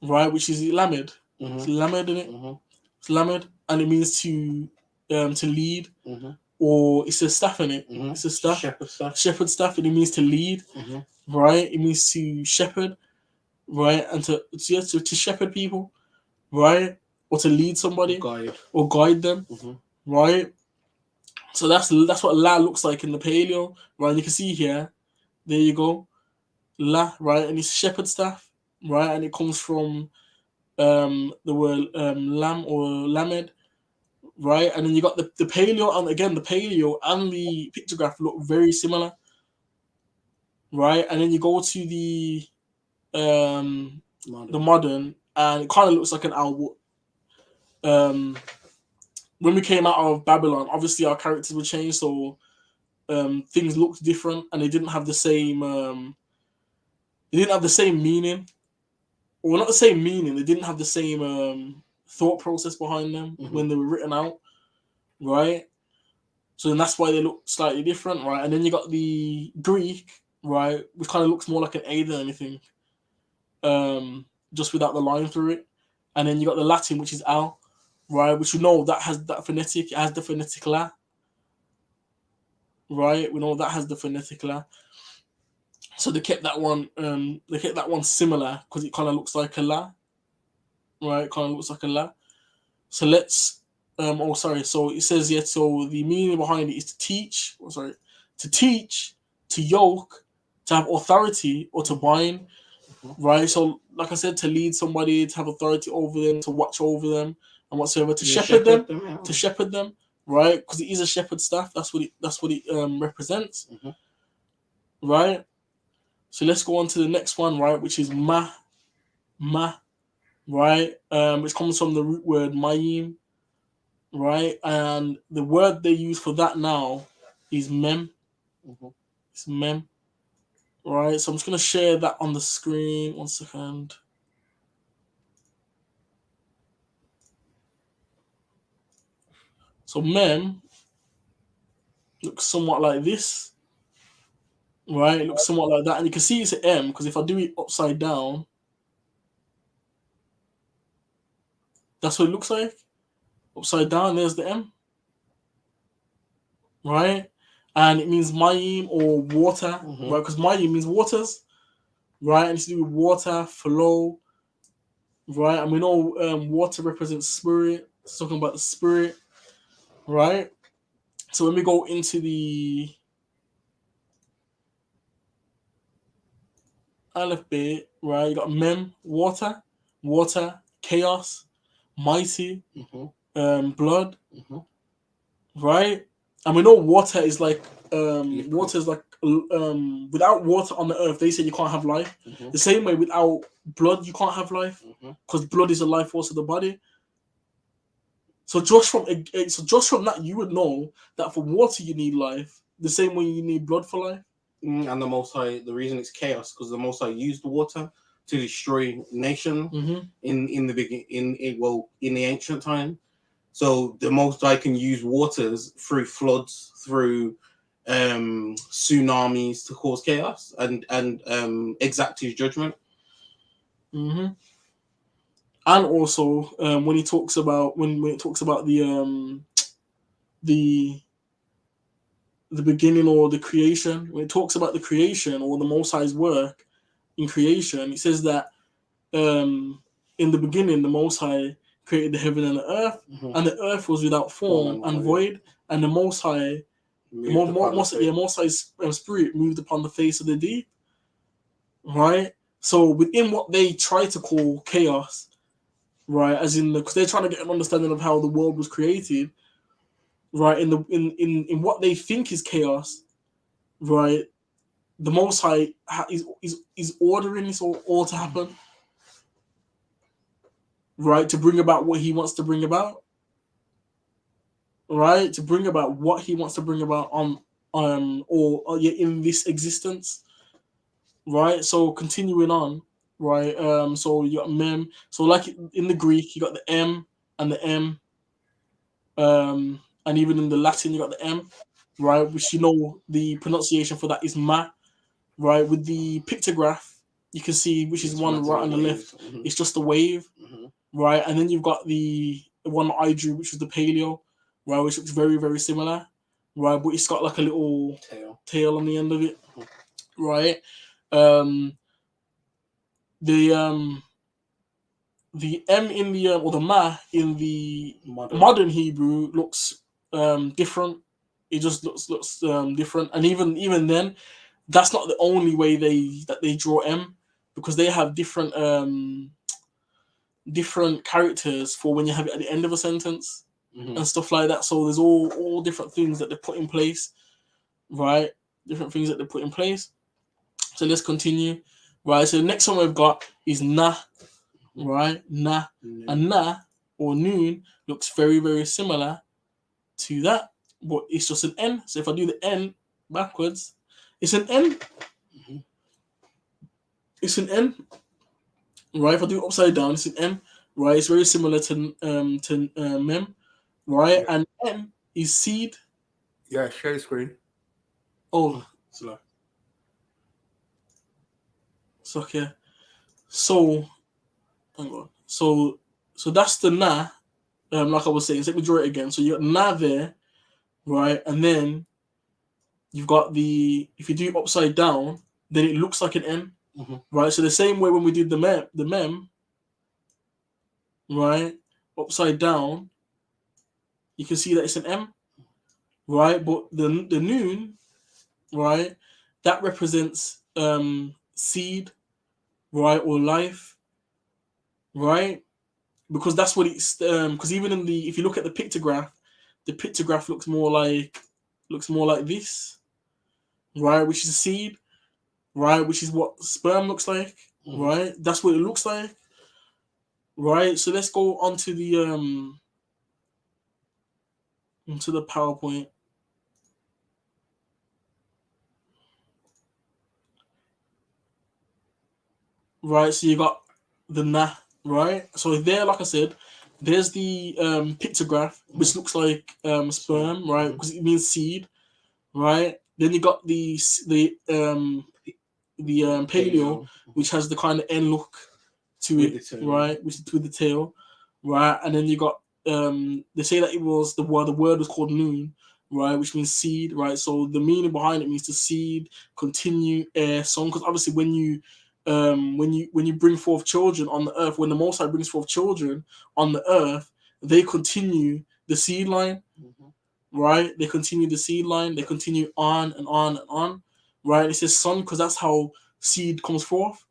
right, which is Lamed. It's Lamed in it. It's Lamed, and it means to lead, or it's a staff in it. It's a staff, shepherd staff, and it means to lead, right? It means to shepherd, right, and to shepherd people, right, or to lead somebody, or guide them, right. So that's what La looks like in the Paleo, right? And you can see here, there you go, La, right, and it's shepherd staff, right, and it comes from the word lamb or lamed, right? And then you got the Paleo, and again the Paleo and the pictograph look very similar, right? And then you go to the modern, and it kind of looks like an owl. When we came out of Babylon, obviously our characters were changed, so things looked different, and they didn't have the same meaning, or not the same meaning. They didn't have the same thought process behind them when they were written out, right? So then that's why they look slightly different, right? And then you got the Greek, right, which kind of looks more like an A than anything, just without the line through it. And then you got the Latin, which is Al, right, which you know that has that phonetic. It has the phonetic La, right? We know that has the phonetic La. So they kept that one. They kept that one similar because it kind of looks like a La, right? It kind of looks like a La. So let's. Oh, sorry. So it says yeah. So the meaning behind it is to teach. Oh, sorry, to teach, to yoke, to have authority, or to bind, right? So, like I said, to lead somebody, to have authority over them, to watch over them, and whatsoever, to shepherd them, to shepherd them, right? Because it is a shepherd staff. That's what it represents, right? So let's go on to the next one, right? Which is ma, right? Which comes from the root word mayim, right? And the word they use for that now is mem. It's mem, right? So I'm just gonna share that on the screen. 1 second. So mem looks somewhat like this, right? It looks somewhat like that, and you can see it's an M because if I do it upside down, that's what it looks like. Upside down, there's the M, right? And it means mayim or water, right? Because mayim means waters, right? And it's to do with water, flow, right? And we know water represents spirit. It's talking about the spirit, right? So when we go into the AlephBeyt, right? You got mem, water, chaos, mighty, blood, right? And we know water is like without water on the earth, they say you can't have life. The same way without blood, you can't have life because blood is the life force of the body. So just from that, you would know that for water you need life, the same way you need blood for life. And the Most High, the reason it's chaos because the Most High used water to destroy nation in the in the ancient time. So the Most High can use waters through floods, through tsunamis to cause chaos and exact his judgment. And also when it talks about the beginning or the creation, when it talks about the creation or the Most High's work in creation, it says that in the beginning the Most High created the heaven and the earth, and the earth was without form and void, and the Most High, Most High's spirit moved upon the face of the deep. Right. So within what they try to call chaos, right, as in because they're trying to get an understanding of how the world was created. Right, in what they think is chaos, right, the Most High is ordering this all to happen, right, to bring about what He wants to bring about, right, to bring about what He wants to bring about in this existence, right. So continuing on, right, so you got mem. So like in the Greek, you got the M and the M, and even in the Latin, you got the M, right, which the pronunciation for that is ma, right. With the pictograph, you can see which is one right on the left. It's just a wave, right, and then you've got the one I drew, which was the Paleo, right, which looks very, very similar, right, but it's got like a little tail on the end of it, right. The M in the or the ma in the modern Hebrew looks different. It just looks different, and even then, that's not the only way they draw M, because they have different characters for when you have it at the end of a sentence and stuff like that. So there's all different things that they put in place, right? Different things that they put in place. So let's continue, right? So the next one we've got is na. Right, and na or noon looks very, very similar to that, but it's just an N. So if I do the N backwards, it's an N. It's an N. Right. If I do it upside down, it's an M. Right. It's very similar to mem. Right, and N is seed. Yeah, share the screen. Oh, slow. So okay. So. Hang on. So that's the na, like I was saying. So let me draw it again. So you got na there, right? And then you've got if you do it upside down, then it looks like an N, right? So the same way when we did the mem, right? Upside down, you can see that it's an M, right? But the noon, right? That represents seed, right, or life, right? Because that's what it's because even if you look at the pictograph looks more like this, right, which is a seed, right, which is what sperm looks like, right? That's what it looks like, right? So let's go onto the PowerPoint. Right, so you got the na, right? So there, like I said, there's the pictograph, which looks like sperm, right? Because it means seed, right? Then you got the paleo, which has the kind of N look to it, right? Which is with the tail, right? And then you got they say that it was the word was called noon, right? Which means seed, right? So the meaning behind it means to seed, continue, air, song. Because obviously when you bring forth children on the earth, when the Most High brings forth children on the earth, they continue the seed line, right? They continue the seed line. They continue on and on and on, right? It says son because that's how seed comes forth,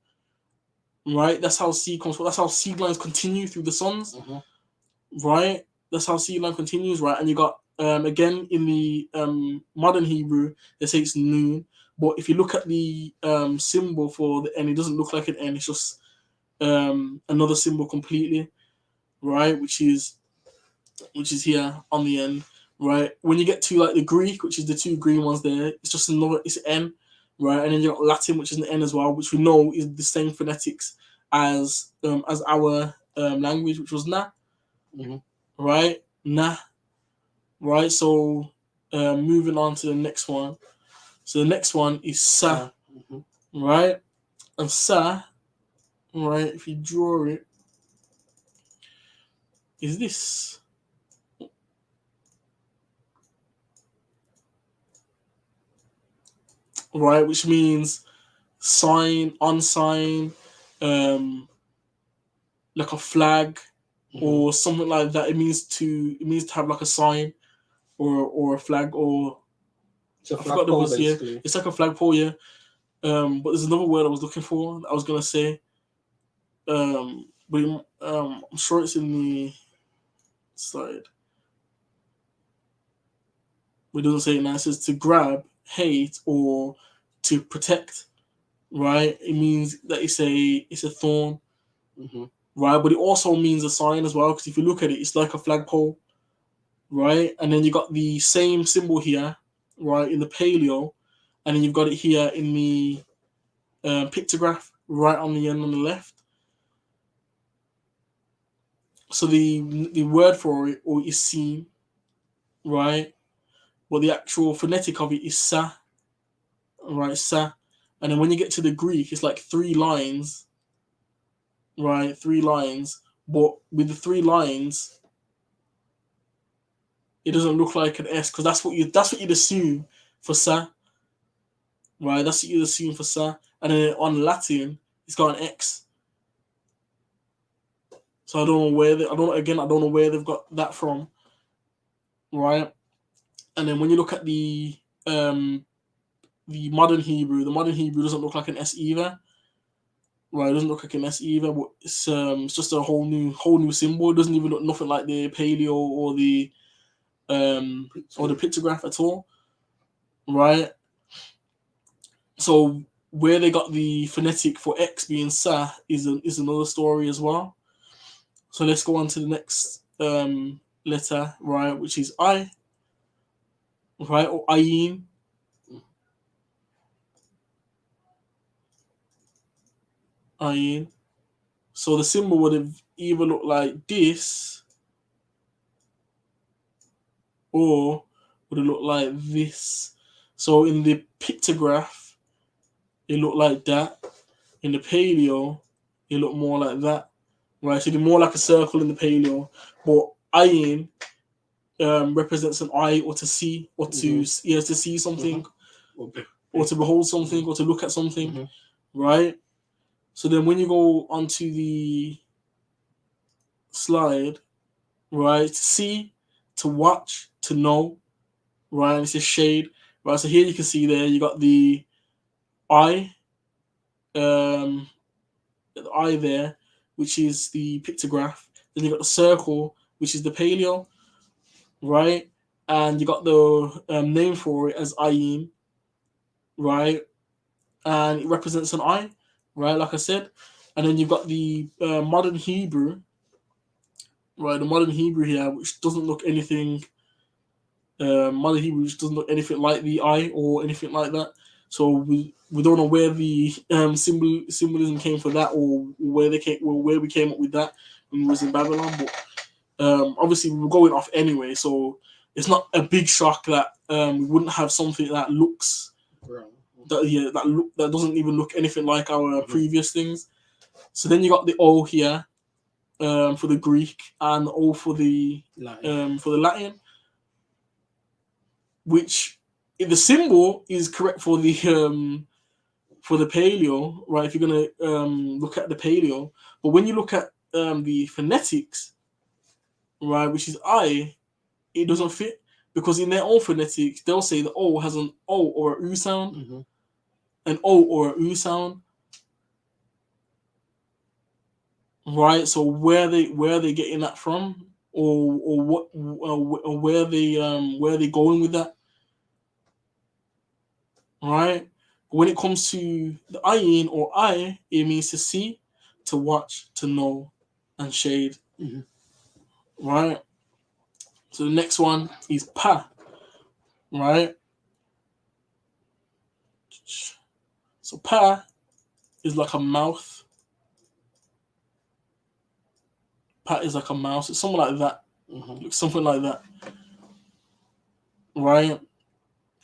right? That's how seed comes forth. That's how seed lines continue through the sons, right? That's how seed line continues, right? And you got again in the modern Hebrew, they say it's noon. But if you look at the symbol for the N, it doesn't look like an N. It's just another symbol completely, right? Which is here on the end, right? When you get to like the Greek, which is the two green ones there, it's just another, it's N, right? And then you got Latin, which is an N as well, which we know is the same phonetics as our language, which was na, right? Na, right? So moving on to the next one. So the next one is sa, right? And sa, right? If you draw it, is this. Right, which means sign, unsign, like a flag or something like that. It means to have like a sign or a flag, or It's a I forgot the flagpole, words. Yeah, basically. it's like a flagpole. Yeah. But there's another word I was looking for. I was gonna say. But I'm sure it's in the slide. But it doesn't say it now. It says to grab, hate, or to protect. Right. It means that it's a thorn. Right, but it also means a sign as well, because if you look at it, it's like a flagpole, right? And then you got the same symbol here, right, in the Paleo, and then you've got it here in the pictograph, right on the end on the left. So the word for it or is seen, right? But the actual phonetic of it is sa, right? Sa, and then when you get to the Greek, it's like 3 lines, right? 3 lines, but with the 3 lines, it doesn't look like an S, because that's what you'd assume for sa, right? That's what you'd assume for sa, and then on Latin it's got an X. So I don't know where they've got that from, right? And then when you look at the modern Hebrew, doesn't look like an S either, right? It doesn't look like an S either, but it's just a whole new symbol. It doesn't even look nothing like the Paleo or the pictograph at all, right? So where they got the phonetic for X being sa is another story as well. So let's go on to the next letter, right, which is I, right, or ayin. Ayin. So the symbol would have either looked like this or would have looked like this. So in the pictograph, it looked like that. In the Paleo, it looked more like that. Right, so it's more like a circle in the Paleo, but ayin represents an eye, or to see, or to to see something, or to behold something, or to look at something, right? So then when you go onto the slide, right, to see, to watch, to know, right, it's a shade, right? So here you can see there you got the eye, the eye there, which is the pictograph. Then you got the circle, which is the Paleo, right? And you got the name for it as ayin, right? And it represents an eye, right? Like I said. And then you've got the modern Hebrew, right? The modern Hebrew here, which doesn't look anything. Modern Hebrew which doesn't look anything like the eye or anything like that. So we don't know where the symbolism came for that, or where we came up with that when we was in Babylon. But obviously we were going off anyway, so it's not a big shock that we wouldn't have something that looks that doesn't even look anything like our previous things. So then you got the O here for the Greek, and O for the Latin, which the symbol is correct for the Paleo, right? If you're gonna look at the Paleo, but when you look at the phonetics, right, which is I, it doesn't fit, because in their own phonetics they'll say the O has an O or a U sound, an O or a U sound, right? So where they getting that from, or what, or where they going with that, right? When it comes to the ayin or I, it means to see, to watch, to know, and shade, right? So the next one is pa, right? So pa is like a mouth. Pa is like a mouse. It's something like that. Looks something like that, right?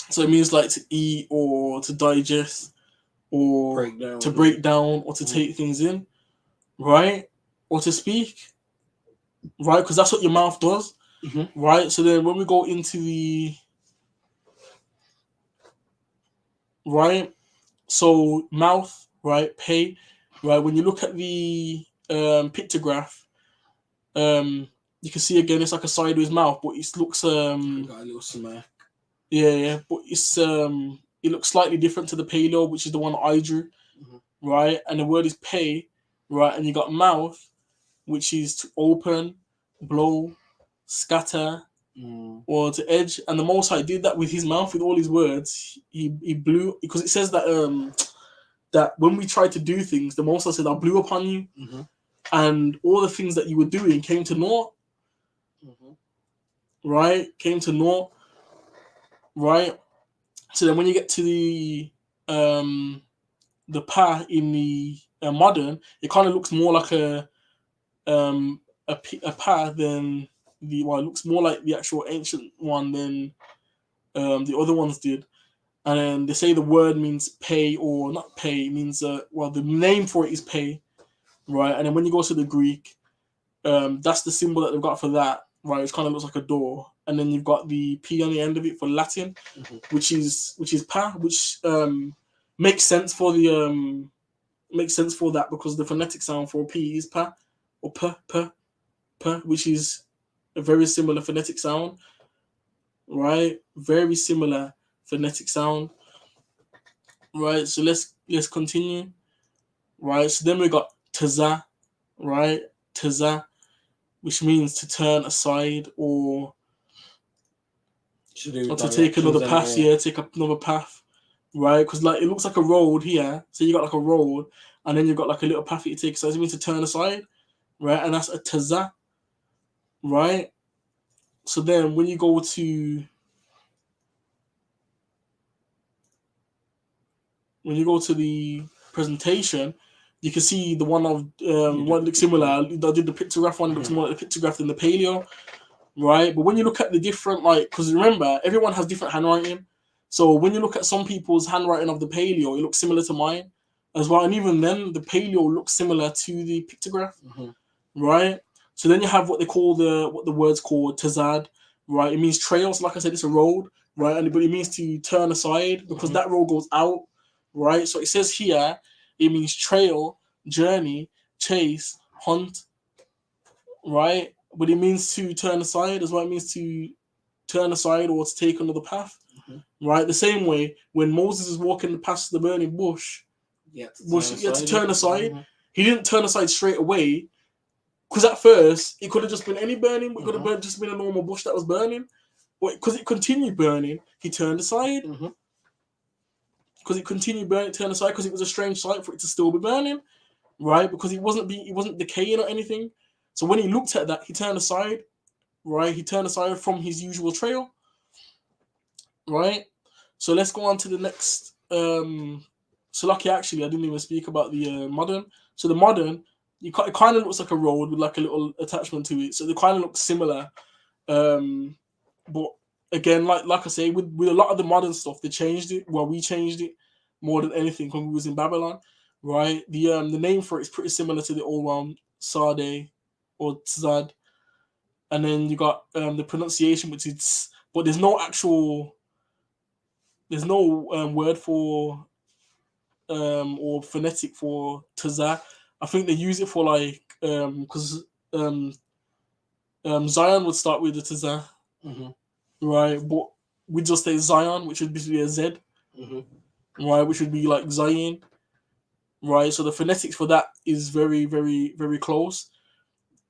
So it means like to eat or to digest or to break down or to take things in, right? Or to speak, right? Because that's what your mouth does, right? So then when we go into the right, so mouth, right, pay, right? When you look at the pictograph, you can see again it's like a sideways mouth, but it looks got a little smack. yeah, but it's it looks slightly different to the paleo, which is the one I drew, right? And the word is pay, right? And you got mouth, which is to open, blow, scatter, or to edge. And the Most High did that with his mouth, with all his words. He blew, because it says that that when we tried to do things, the Most High said, "I blew upon you," and all the things that you were doing came to naught. Right, came to naught. Right. So then, when you get to the pa in the modern, it kind of looks more like a pa than the it looks more like the actual ancient one than the other ones did. And then they say the word means pay, or not pay, it means the name for it is pay, right? And then when you go to the Greek, that's the symbol that they've got for that, right? It kind of looks like a door. And then you've got the p on the end of it for Latin, which is pa, which makes sense for the makes sense for that, because the phonetic sound for p is pa, or p, which is a very similar phonetic sound, right? Very similar phonetic sound, right? So let's continue, right? So then we got taza, right? Taza, which means to turn aside or to take another path. Yeah, take up another path, right? Because like it looks like a road here. So you got like a road, and then you've got like a little path that you take. So it means to turn aside, right? And that's a taza, right? So then when you go to the presentation, you can see the one of one looks similar. I did the pictograph one, looks more like the pictograph than the paleo, right? But when you look at the different, like, because remember, everyone has different handwriting. So when you look at some people's handwriting of the paleo, it looks similar to mine as well. And even then, the paleo looks similar to the pictograph, right? So then you have what the words called tazad, right? It means trail. So like I said, it's a road, right? But it means to turn aside, because that road goes out, right? So it says here, it means trail, journey, chase, hunt, right? But it means to turn aside as well. It means to turn aside or to take another path, right? The same way when Moses is walking past the burning bush, he had to turn aside. He didn't turn aside straight away, because at first it could have just been any burning. It could have just been a normal bush that was burning, but because it continued burning, he turned aside. Because it continued burning, turned aside, because it was a strange sight for it to still be burning, right? Because it wasn't decaying or anything. So when he looked at that, he turned aside, right? He turned aside from his usual trail, right? So let's go on to the next. So lucky, actually, I didn't even speak about the modern. So the modern, it kind of looks like a road with like a little attachment to it. So they kind of look similar, but again, like I say, with a lot of the modern stuff, they changed it. Well, we changed it more than anything when we was in Babylon, right? The name for it is pretty similar to the old one, Sade or Tzad, and then you got the pronunciation, which is, but there's no word for or phonetic for Tzad. I think they use it for like because Zion would start with the Tzad. Right, but we just say Zion, which would be a Z, right, which would be like Zion, right? So the phonetics for that is very, very, very close,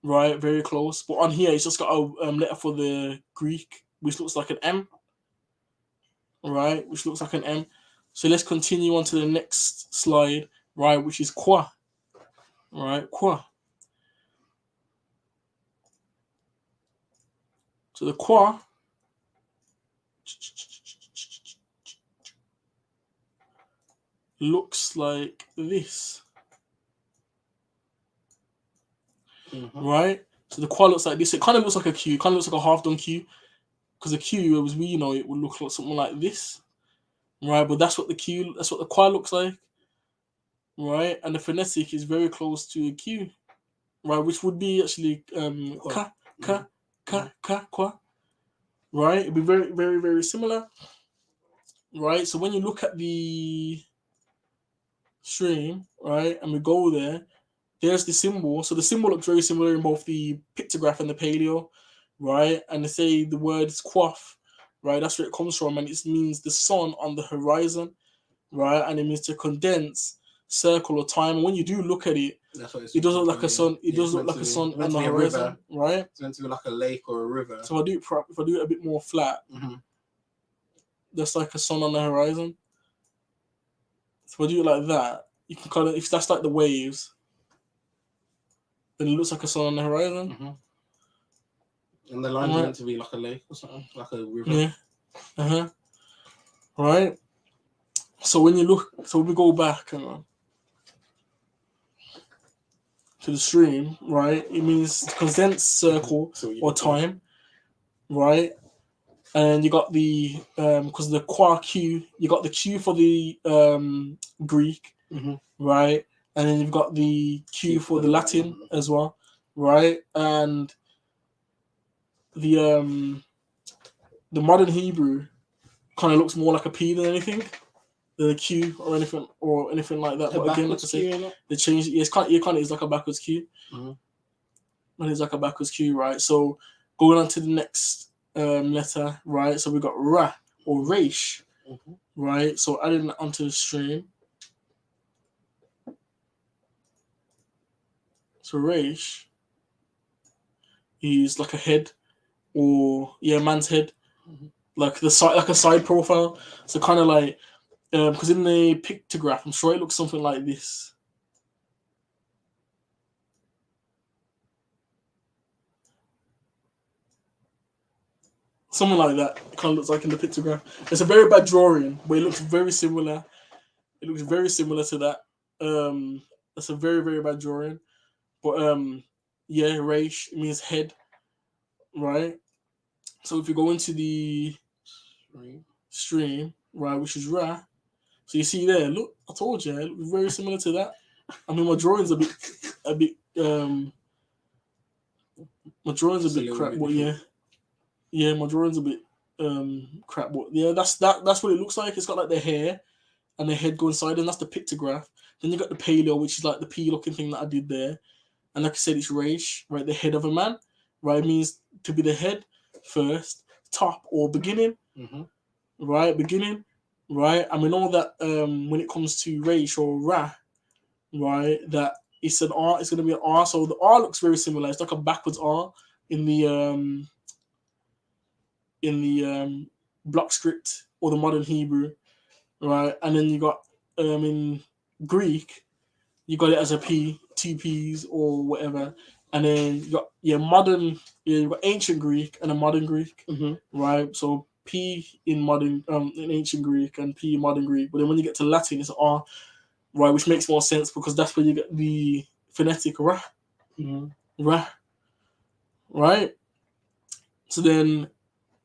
right? Very close. But on here, it's just got a letter for the Greek, which looks like an M, right? Which looks like an M. So let's continue on to the next slide, right? Which is Kwa, right? Kwa. So the Kwa looks like this, right? So the Kwa looks like this. It kind of looks like a Q. It kind of looks like a half-done Q, because the Q, as we know, it would look like something like this, right? But that's what the Kwa looks like, right? And the phonetic is very close to a Q, right? Which would be actually Ka, Kwa, right? It'd be very, very, very similar, right? So when you look at the stream, right, and we go there, there's the symbol. So the symbol looks very similar in both the pictograph and the paleo, right? And they say the word is quaff, right? That's where it comes from, and it means the sun on the horizon, right? And it means to condense, circle, or time. And when you do look at it, it does look like a sun. It does look like a sun on the horizon, right? It's meant to be like a lake or a river. So if I do it a bit more flat, that's like a sun on the horizon. So if I do it like that, you can kind of, if that's like the waves, then it looks like a sun on the horizon. And the line's meant to be like a lake or something, like a river. Yeah. Right. So when you look, so we go back to the stream, right? It means condensed circle or time, right? And you got the because the qua Q, you got the Q for the Greek, right? And then you've got the Q for the Latin as well, right? And the modern Hebrew kind of looks more like a P than anything, than a Q or anything like that. But again, like I say, they changed it. Yeah, it kind of is like a backwards Q. But it's like a backwards Q, right? So going on to the next letter, right? So we got Ra or Reish, right? So adding that onto the stream. So Reish is like a head, or man's head, like the side, like a side profile. So kind of like because in the pictograph, I'm sure it looks something like this. Something like that. It kind of looks like in the pictograph. It's a very bad drawing, but it looks very similar. It looks very similar to that. That's a very, very bad drawing. But Reish means head, right? So if you go into the stream, right, which is Ra, so you see there, look, I told you, it looks very similar to that. I mean, my drawing's a bit crap, but yeah, my drawing's a bit crap, but yeah, that's what it looks like. It's got like the hair and the head going inside, and that's the pictograph. Then you got the paleo, which is like the P looking thing that I did there. And like I said, it's Reish, right? The head of a man, right? It means to be the head first, top, or beginning, right? Beginning, right? And we know that when it comes to Reish or Ra, right, that it's an R, it's going to be an R. So the R looks very similar. It's like a backwards R in the block script or the modern Hebrew, right? And then you got in Greek, you got it as a P, two P's or whatever, and then you got modern, you got ancient Greek and a modern Greek, right? So P in modern, in ancient Greek and P in modern Greek, but then when you get to Latin, it's R, right? Which makes more sense because that's where you get the phonetic Ra, Ra, right? So then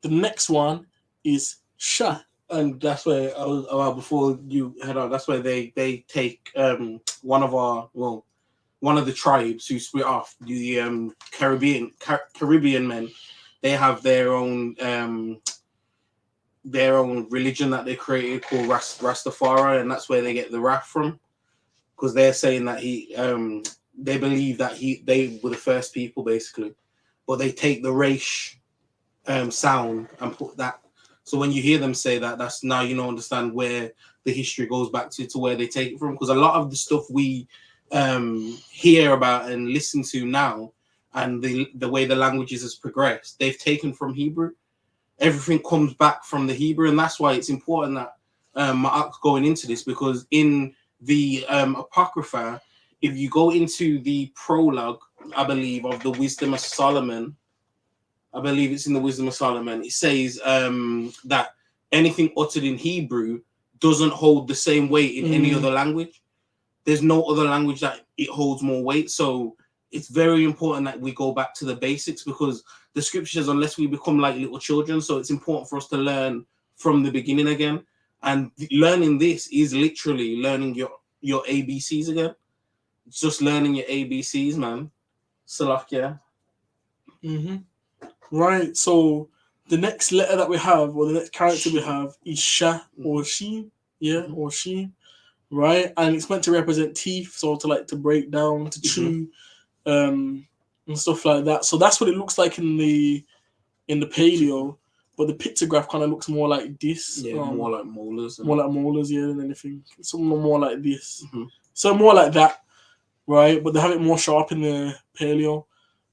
the next one is Sha. And that's where I was before you head on. That's where they take one of the tribes who split off, the Caribbean men. They have their own religion that they created called Rastafari, and that's where they get the Ra from, because they're saying that they believe that they were the first people basically, but they take the Reish sound and put that. So when you hear them say that, that's now understand where the history goes back to where they take it from. Because a lot of the stuff we hear about and listen to now, and the way the languages has progressed, they've taken from Hebrew. Everything comes back from the Hebrew, and that's why it's important that Ma'ak's going into this, because in the Apocrypha, if you go into the prologue, I believe, of the Wisdom of Solomon, I believe it's in the Wisdom of Solomon. It says that anything uttered in Hebrew doesn't hold the same weight in any other language. There's no other language that it holds more weight. So it's very important that we go back to the basics, because the scriptures, unless we become like little children, so it's important for us to learn from the beginning again. And learning this is literally learning your ABCs again. It's just learning your ABCs, man. Salakia. Right. So the next letter that we have, or the next character we have, is Sha or Sheen. Yeah, or Sheen. Right, and it's meant to represent teeth, so to break down, to chew, and stuff like that. So that's what it looks like in the paleo, but the pictograph kind of looks more like this. Yeah, more like molars. More like molars, yeah, than anything. Some more like this. So more like that, right? But they have it more sharp in the paleo.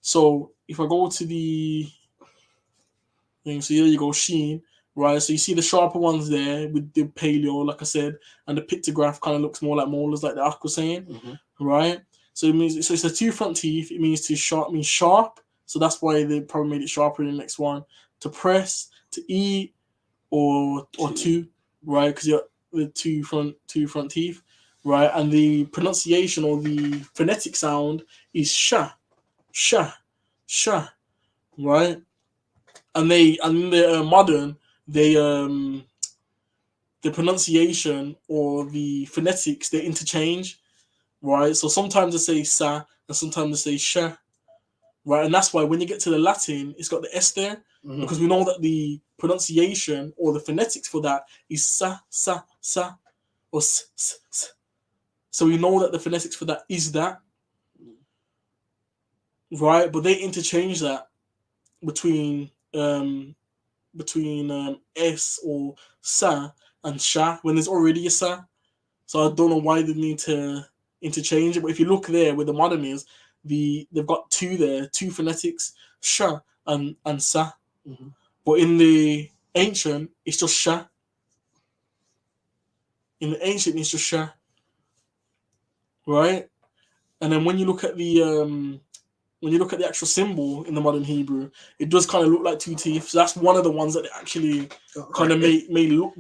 So if I go to the thing, so here you go, Sheen. Right, so you see the sharper ones there with the paleo, like I said, and the pictograph kind of looks more like molars, like the Ak was saying, right? So it means it's the two front teeth. It means sharp, so that's why they probably made it sharper in the next one. To press, to eat, or two, right? Because you're the two front teeth, right? And the pronunciation or the phonetic sound is sha, right? And in the modern, the pronunciation or the phonetics, they interchange, right? So sometimes they say sa and sometimes they say sha, right? And that's why when you get to the Latin, it's got the S there, because we know that the pronunciation or the phonetics for that is sa, or s. So we know that the phonetics for that is that, right? But they interchange that between S or sa and sha when there's already a sa. So I don't know why they need to interchange it. But if you look there where the modern is, they've got two phonetics, sha and sa. But in the ancient, it's just sha. In the ancient, it's just sha. Right? And then when you look at the actual symbol in the modern Hebrew, it does kind of look like two teeth. So that's one of the ones that actually kind of made look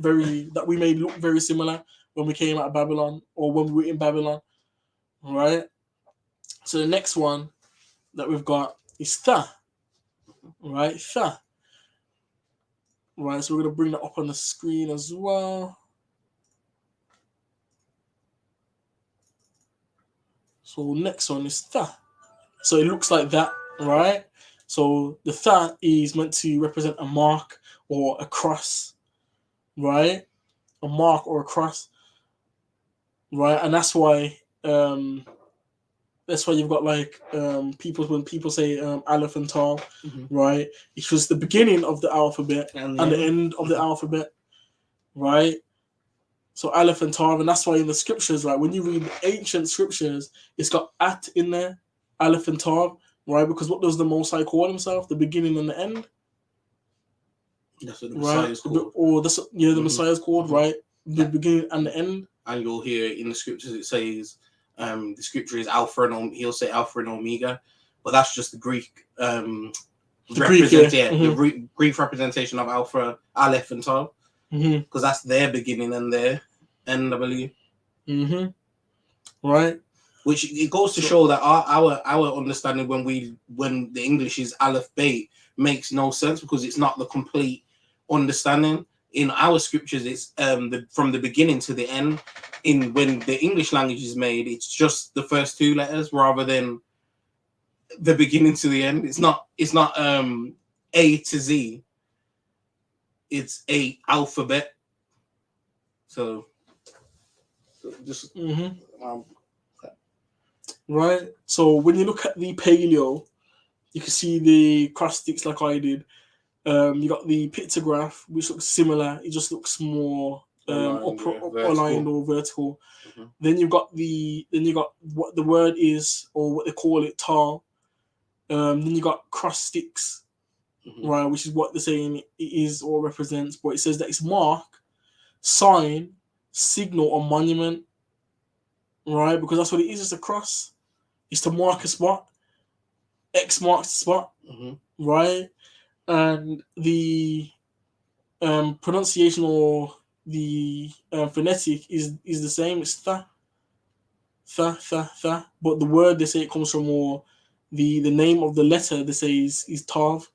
we made look very similar when we came out of Babylon, or when we were in Babylon. Right? So the next one that we've got is tha. Right? Tha. Right, so we're going to bring that up on the screen as well. So next one is tha. So it looks like that, right? So the tha is meant to represent a mark or a cross, right? A mark or a cross, right? And that's why you've got like when people say Aleph and Tav, right? It was the beginning of the alphabet and the end of the alphabet, right? So Aleph and Tav, and that's why in the scriptures, right, when you read the ancient scriptures, it's got at in there, Aleph and Tav, right? Because what does the Most High call himself? The beginning and the end. That's what the Messiah's called. Or the Messiah's called, right? The beginning and the end. And you'll hear in the scriptures it says the scripture is Alpha and Omega. He'll say Alpha and Omega, but that's just the Greek the Greek representation of Alpha, Aleph and Tav, because that's their beginning and their end, I believe. Right. Which it goes to show that our understanding when the English is AlephBeyt makes no sense, because it's not the complete understanding. In our scriptures, it's from the beginning to the end. When the English language is made, it's just the first two letters rather than the beginning to the end. It's not A to Z. It's a alphabet. So just right. So when you look at the paleo, you can see the acrostics like I did. You got the pictograph, which looks similar. It just looks more aligned or vertical. Then you've got what the word is, or what they call it, tar. Then you got cross sticks, right, which is what they're saying it is or represents. But it says that it's mark, sign, signal, or monument, right? Because that's what it is. It's a cross. It's to mark a spot. X marks the spot, right? and the pronunciation or the phonetic is the same. It's tha, but the word they say it comes from, or the name of the letter they say is tav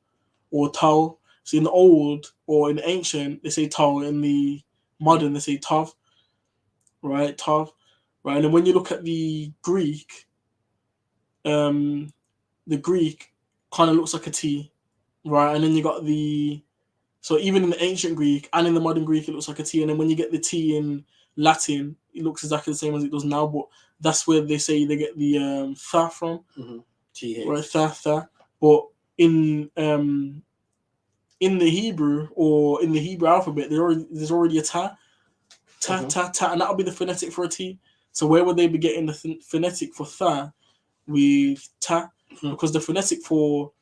or tau. So in the old or in the ancient they say tau, in the modern they say tav, right? Tav, right? And then when you look at um, the Greek kind of looks like a T, right? And then you got so even in the ancient Greek and in the modern Greek, it looks like a T. And then when you get the T in Latin, it looks exactly the same as it does now. But that's where they say they get the tha from, right? Tha. But in the Hebrew or in the Hebrew alphabet, there's already a ta, and that'll be the phonetic for a T. So where would they be getting the phonetic for tha with ta? Because the phonetic for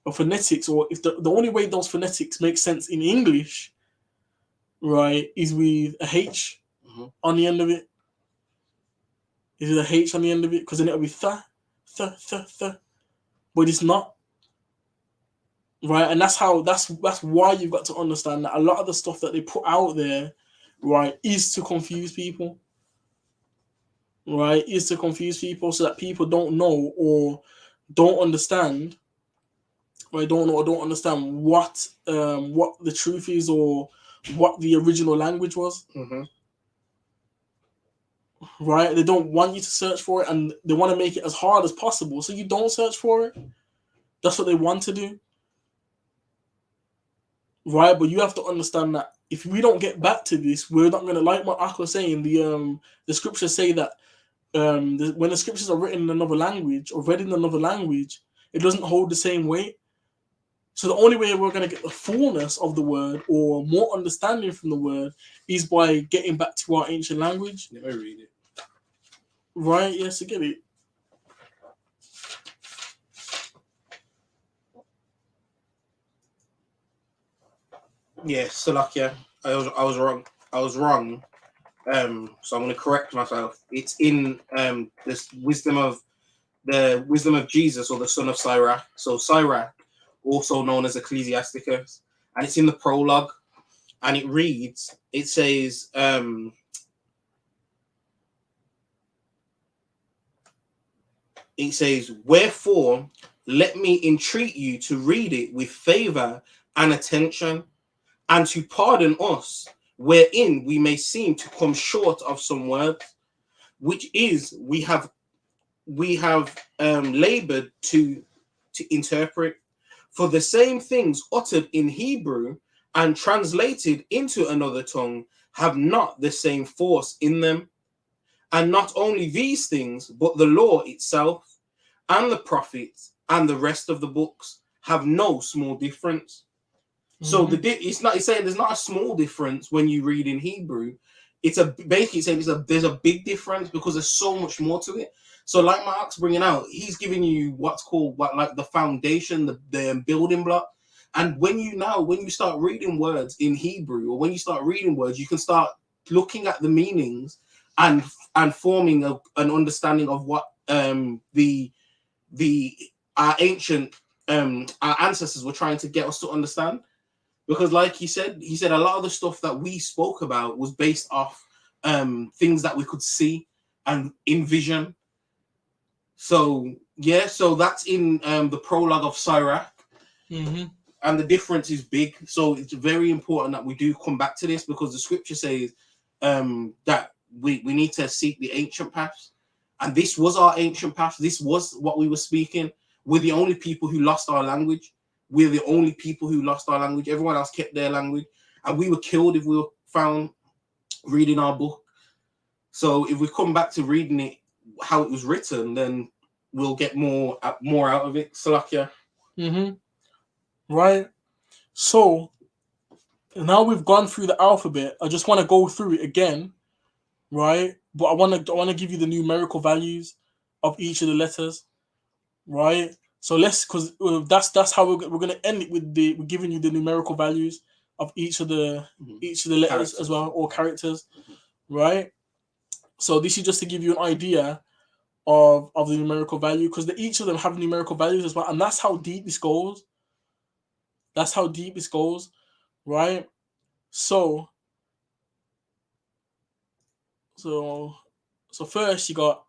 or phonetics, or if the only way those phonetics make sense in English, right, is with a H on the end of it. Is with a H on the end of it, because then it'll be tha, but it's not, right? And that's why you've got to understand that a lot of the stuff that they put out there, right, is to confuse people, right? Is to confuse people so that people don't know or don't understand. I don't know. I don't understand what the truth is or what the original language was. Right? They don't want you to search for it, and they want to make it as hard as possible so you don't search for it. That's what they want to do. Right? But you have to understand that if we don't get back to this, we're not going to, like what Ak was saying, the scriptures say that when the scriptures are written in another language or read in another language, it doesn't hold the same weight. So the only way we're going to get the fullness of the word or more understanding from the word is by getting back to our ancient language. Let me read it. Right? Yes, I get it. Yeah, Salakia. I was wrong. So I'm going to correct myself. It's in this wisdom of Jesus, or the son of Sirach. So Sirach, also known as Ecclesiasticus, and it's in the prologue, and it reads. It says. It says, "Wherefore, let me entreat you to read it with favor and attention, and to pardon us, wherein we may seem to come short of some words, which is we have labored to interpret. For the same things uttered in Hebrew and translated into another tongue have not the same force in them. And not only these things, but the law itself and the prophets and the rest of the books have no small difference." So it's saying there's not a small difference when you read in Hebrew. It's basically saying there's a big difference because there's so much more to it. So like Mark's bringing out, he's giving you what's called like the foundation, the building block. And when you start reading words in Hebrew, or when you start reading words, you can start looking at the meanings and forming an understanding of what our ancient our ancestors were trying to get us to understand. Because like he said a lot of the stuff that we spoke about was based off things that we could see and envision. So that's in the prologue of Sirach. And the difference is big. So it's very important that we do come back to this, because the scripture says that we need to seek the ancient paths. And this was our ancient path. This was what we were speaking. We're the only people who lost our language. Everyone else kept their language. And we were killed if we were found reading our book. So if we come back to reading it how it was written, then we'll get more out of it. Salakia. Right. So now we've gone through the alphabet. I just want to go through it again, right? But I want to give you the numerical values of each of the letters, right? So because that's how we're going to end it with we're giving you the numerical values of each of the letters characters as well, or characters, right? So this is just to give you an idea of the numerical value, because each of them have numerical values as well, and that's how deep this goes. That's how deep this goes, right? So first you got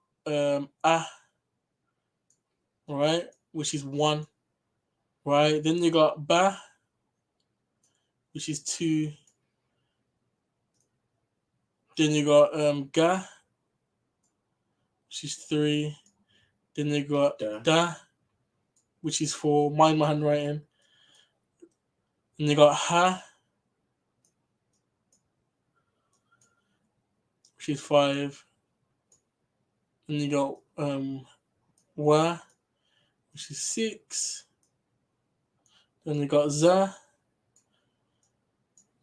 right, which is 1, right? Then you got ba, which is 2. Then you got ga, which is 3. Then you got da, which is 4. Mind my handwriting. And you got ha, which is 5. And you got wa, which is 6. Then you got za,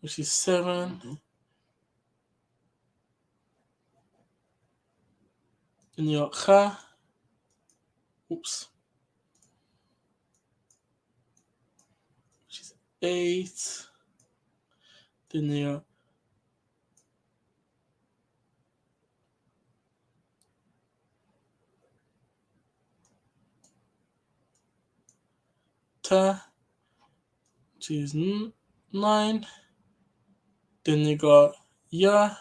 which is 7. Mm-hmm. Then you got kha, which is 8. Then you got ta, which is 9. Then you got ya,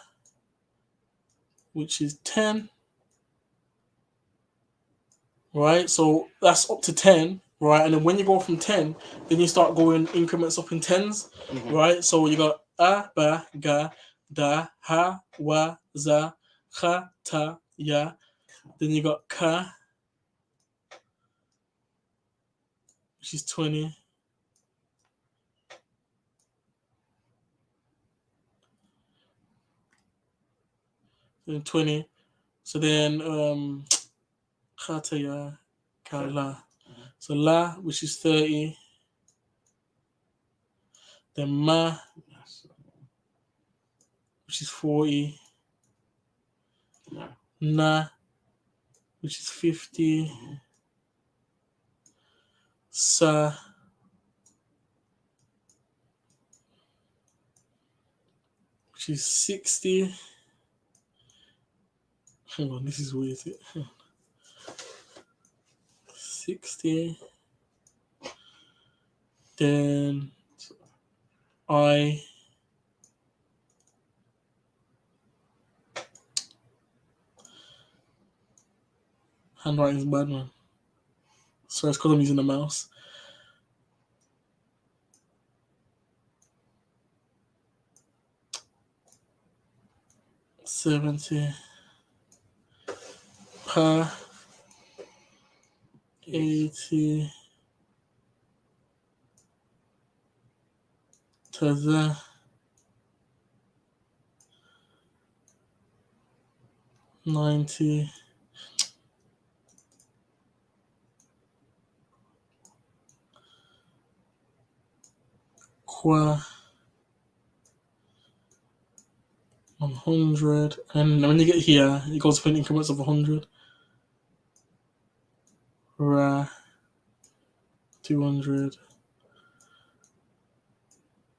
which is 10. Right, so that's up to 10, right? And then when you go from 10, then you start going increments up in 10s, Mm-hmm. right? So you got a, ba, ga, da, ha, wa, za, kha, ta, ya. Then you got ka, which is 20. Then 20. So then kha, ta, ya, ka, la. So la, which is 30. Then ma, which is 40. Na, which is 50. Sa, which is 60. Hang on, this is weird. 60. Then I. Handwriting's bad, man. Sorry, it's because I'm using the mouse. 70. Pa. 80. Taza. 90. Qua. 100. And when you get here, it goes in increments of 100. Ra. 200.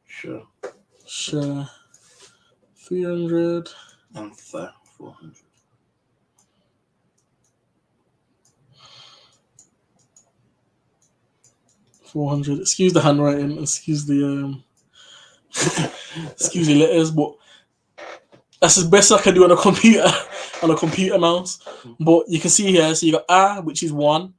Sure. Sha. 300. And 400. 400. Excuse the handwriting. Excuse the excuse the letters, but that's as best I can do on a computer, on a computer mouse. But you can see here, so you got A, which is 1,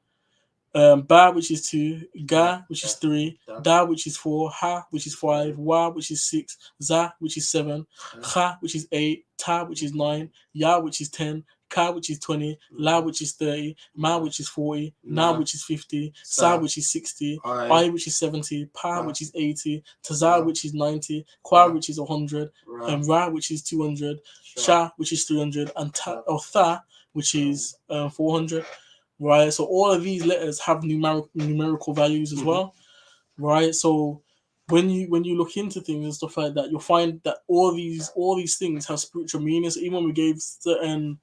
Ba, which is 2, Ga, which is 3, Da, which is 4, Ha, which is 5, Wa, which is 6, Za, which is 7, Kha, which is 8, Ta, which is 9, Ya, which is 10, Ka, which is 20, La, which is 30, Ma, which is 40, Na, which is 50, Sa, which is 60, I, which is 70, Pa, which is 80, Taza, which is 90, Qua, which is 100, and Ra, which is 200, Sha, which is 300, and Tha, which is 400. Right, so all of these letters have numerical values as well, right? So when you look into things and stuff like that, you'll find that all these things have spiritual meanings. Even when we gave certain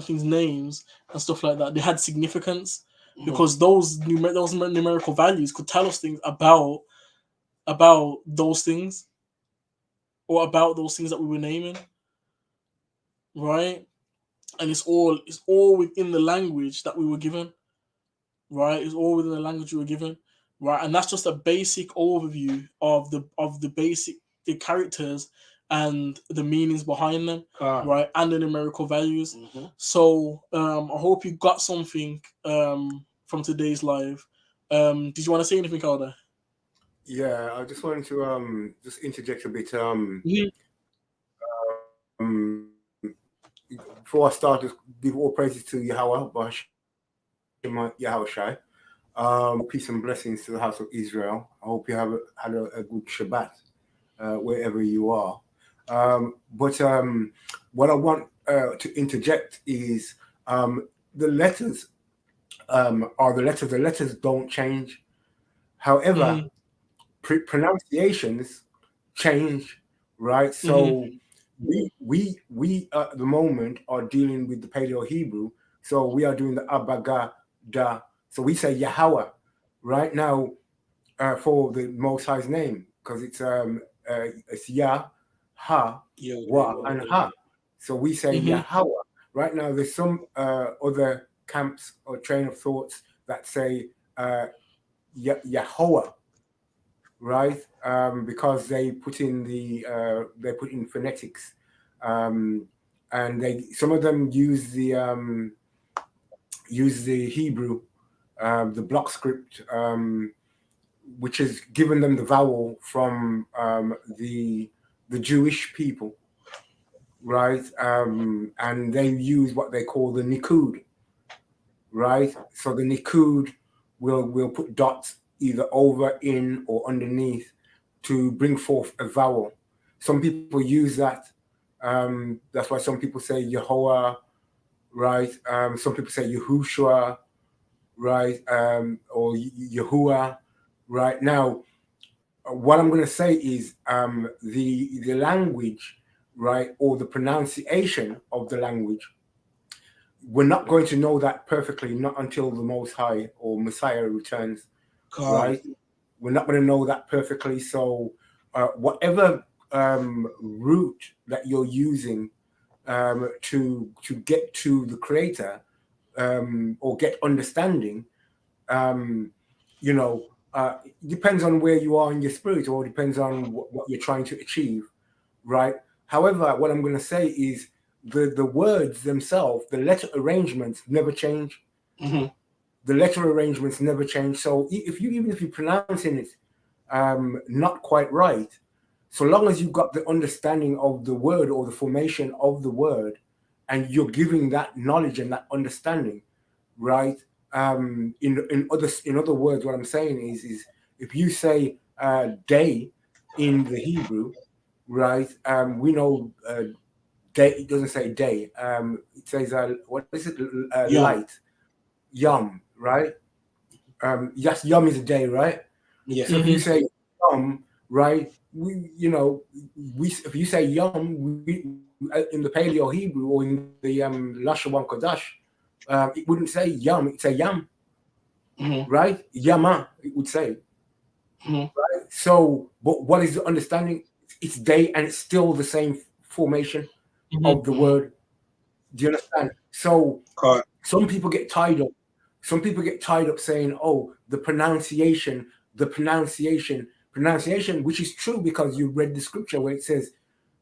things names and stuff like that, they had significance because those numerical values could tell us things about those things or about those things that we were naming, right? And it's all within the language that we were given, right? It's all within the language you were given, right? And that's just a basic overview of the basic the characters and the meanings behind them, right? And the numerical values. So I hope you got something from today's live. Did you want to say anything, Calder? Yeah, I just wanted to just interject a bit. Before I start, just give all praises to Yahweh, Yahweh Shai. Peace and blessings to the house of Israel. I hope you have had a good Shabbat wherever you are. But what I want to interject is the letters are the letters. The letters don't change. However, pronunciations change, right? So we at the moment are dealing with the Paleo Hebrew. So we are doing the Abaga Da. So we say Yahweh right now for the Most High's name, because it's Yah, Ha, Wa, and Ha. So we say Yahweh. Right now, there's some other camps or train of thoughts that say Yahweh, right? Because they put in phonetics, and some of them use the Hebrew, the block script, which has given them the vowel from the Jewish people, right? And they use what they call the Nikud, right? So the Nikud will put dots either over, in, or underneath to bring forth a vowel. Some people use that. That's why some people say Yehovah, right? Some people say Yahushua, right? Or Yahuwah, right? Now, what I'm going to say is the language, right, or the pronunciation of the language, we're not going to know that perfectly, not until the Most High or Messiah returns, right? We're not going to know that perfectly. So whatever route that you're using to get to the Creator or get understanding, it depends on where you are in your spirit, or depends on what you're trying to achieve, right? However, what I'm going to say is the words themselves, the letter arrangements never change. The letter arrangements never change. So even if you're pronouncing it not quite right, so long as you've got the understanding of the word or the formation of the word, and you're giving that knowledge and that understanding, right? In other words, what I'm saying is if you say day in the Hebrew, right? We know day. It doesn't say day. It says what is it? Light, yom, right? Yes, yom is a day, right? Yeah. So if you say yom, right? If you say yom, in the Paleo Hebrew or in the Lashawan Kodash, it wouldn't say yom, it'd say yam, right? Yama, it would say. Right? So, but what is the understanding? It's day, and it's still the same formation of the word. Do you understand? So some people get tied up. Some people get tied up saying, "Oh, the pronunciation," which is true because you read the scripture where it says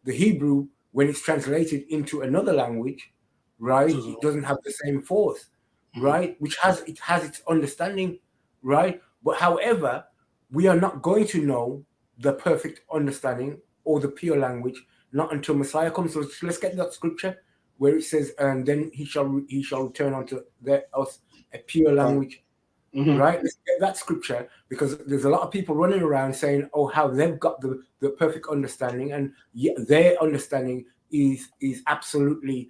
the Hebrew, when it's translated into another language, right, it doesn't have the same force, right? Which has its understanding, right? But however, we are not going to know the perfect understanding or the pure language not until Messiah comes. So let's get that scripture where it says, "And then he shall return unto us a pure language." Right? Let's get that scripture, because there's a lot of people running around saying, "Oh, how they've got the perfect understanding," and yet their understanding is absolutely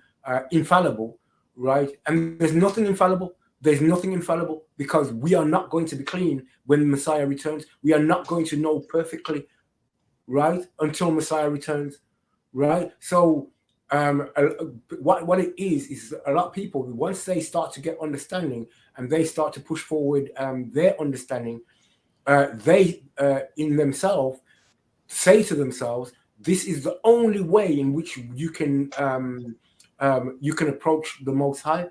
infallible, right? And there's nothing infallible. There's nothing infallible, because we are not going to be clean when Messiah returns. We are not going to know perfectly, right, until Messiah returns, right? So what it is a lot of people, once they start to get understanding and they start to push forward their understanding, they in themselves say to themselves, this is the only way in which you can approach the Most High,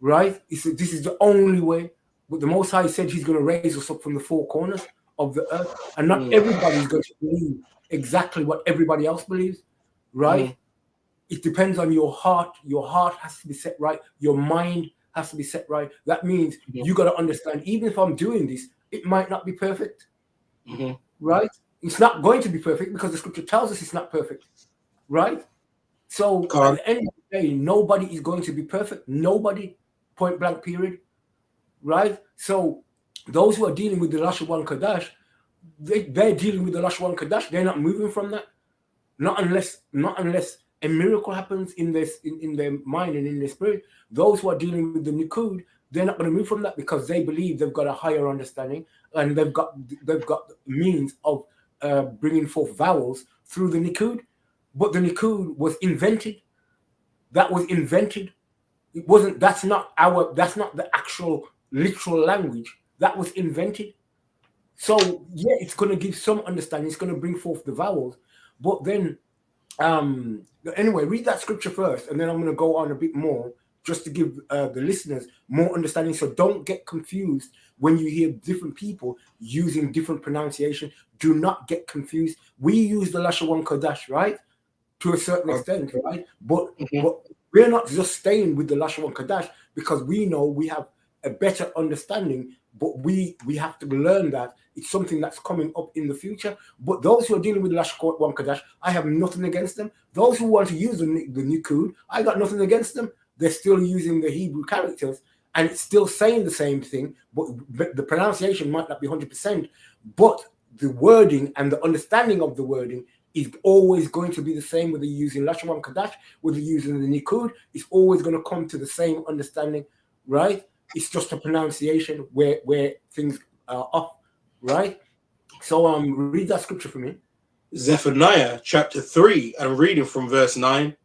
right? This is the only way, But the Most High said he's going to raise us up from the four corners of the earth. And not everybody is going to believe exactly what everybody else believes, right? It depends on your heart. Your heart has to be set right. Your mind has to be set right. That means you got to understand, even if I'm doing this, it might not be perfect, right? It's not going to be perfect because the scripture tells us it's not perfect, right? So at the end of the day, nobody is going to be perfect. Nobody, point blank period, right? So those who are dealing with the Lashon Kodash, they're dealing with the Lashon Kodash. They're not moving from that. Not unless a miracle happens in their mind and in their spirit. Those who are dealing with the Nikud, they're not going to move from that because they believe they've got a higher understanding and they've got means of bringing forth vowels through the Nikud. But the Nikud was invented. That was invented. It wasn't. That's not the actual literal language. That was invented. So yeah, it's going to give some understanding. It's going to bring forth the vowels. But then, anyway, read that scripture first, and then I'm going to go on a bit more just to give the listeners more understanding. So don't get confused when you hear different people using different pronunciation. Do not get confused. We use the Lashon Kodash, right, to a certain extent, right? But we're not just staying with the Lashon Kodash because we know we have a better understanding. But we have to learn that it's something that's coming up in the future. But those who are dealing with Lashon Kodash, I have nothing against them. Those who want to use the Nikud, I got nothing against them. They're still using the Hebrew characters, and it's still saying the same thing, but the pronunciation might not be 100%. But the wording and the understanding of the wording is always going to be the same, whether you're using Lashon Kodash, whether you're using the Nikud. It's always going to come to the same understanding, right? It's just a pronunciation where things are off, right? So read that scripture for me. Zephaniah chapter 3 and reading from verse 9.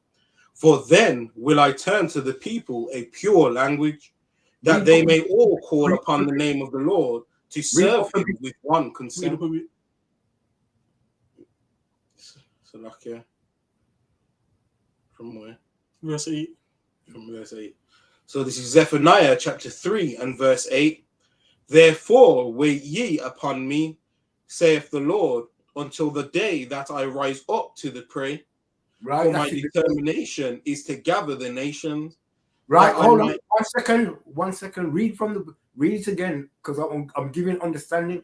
For then will I turn to the people a pure language, that they may all call upon the name of the Lord to serve him with one consent. Salakia. From where? Verse 8. From verse 8. So this is Zephaniah chapter 3 and verse 8. Therefore wait ye upon me, saith the Lord, until the day that I rise up to the prey. Right. For my determination is to gather the nations. Right. Hold on. 1 second. Read it again, because I'm giving understanding.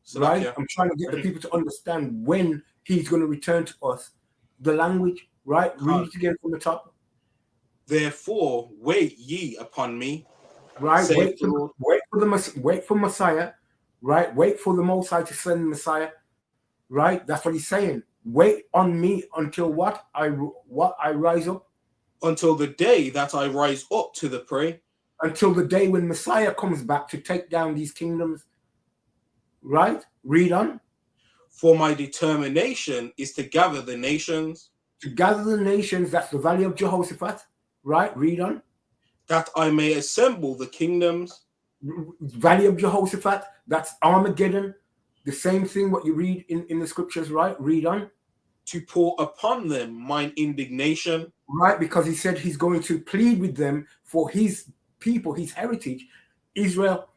So right. Yeah. I'm trying to get the people to understand when he's going to return to us. The language. Right. Read it again from the top. Therefore, wait ye upon me. Right. Wait for Messiah. Right. Wait for the Most High to send the Messiah. Right. That's what he's saying. Wait on me until what? I rise up. Until the day that I rise up to the prey. Until the day when Messiah comes back to take down these kingdoms. Right. Read on. For my determination is to gather the nations. To gather the nations. That's the valley of Jehoshaphat. Right, read on. That I may assemble the kingdoms. Valley of Jehoshaphat, that's Armageddon. The same thing what you read in the scriptures, right? Read on. To pour upon them mine indignation. Right, because he said he's going to plead with them for his people, his heritage, Israel.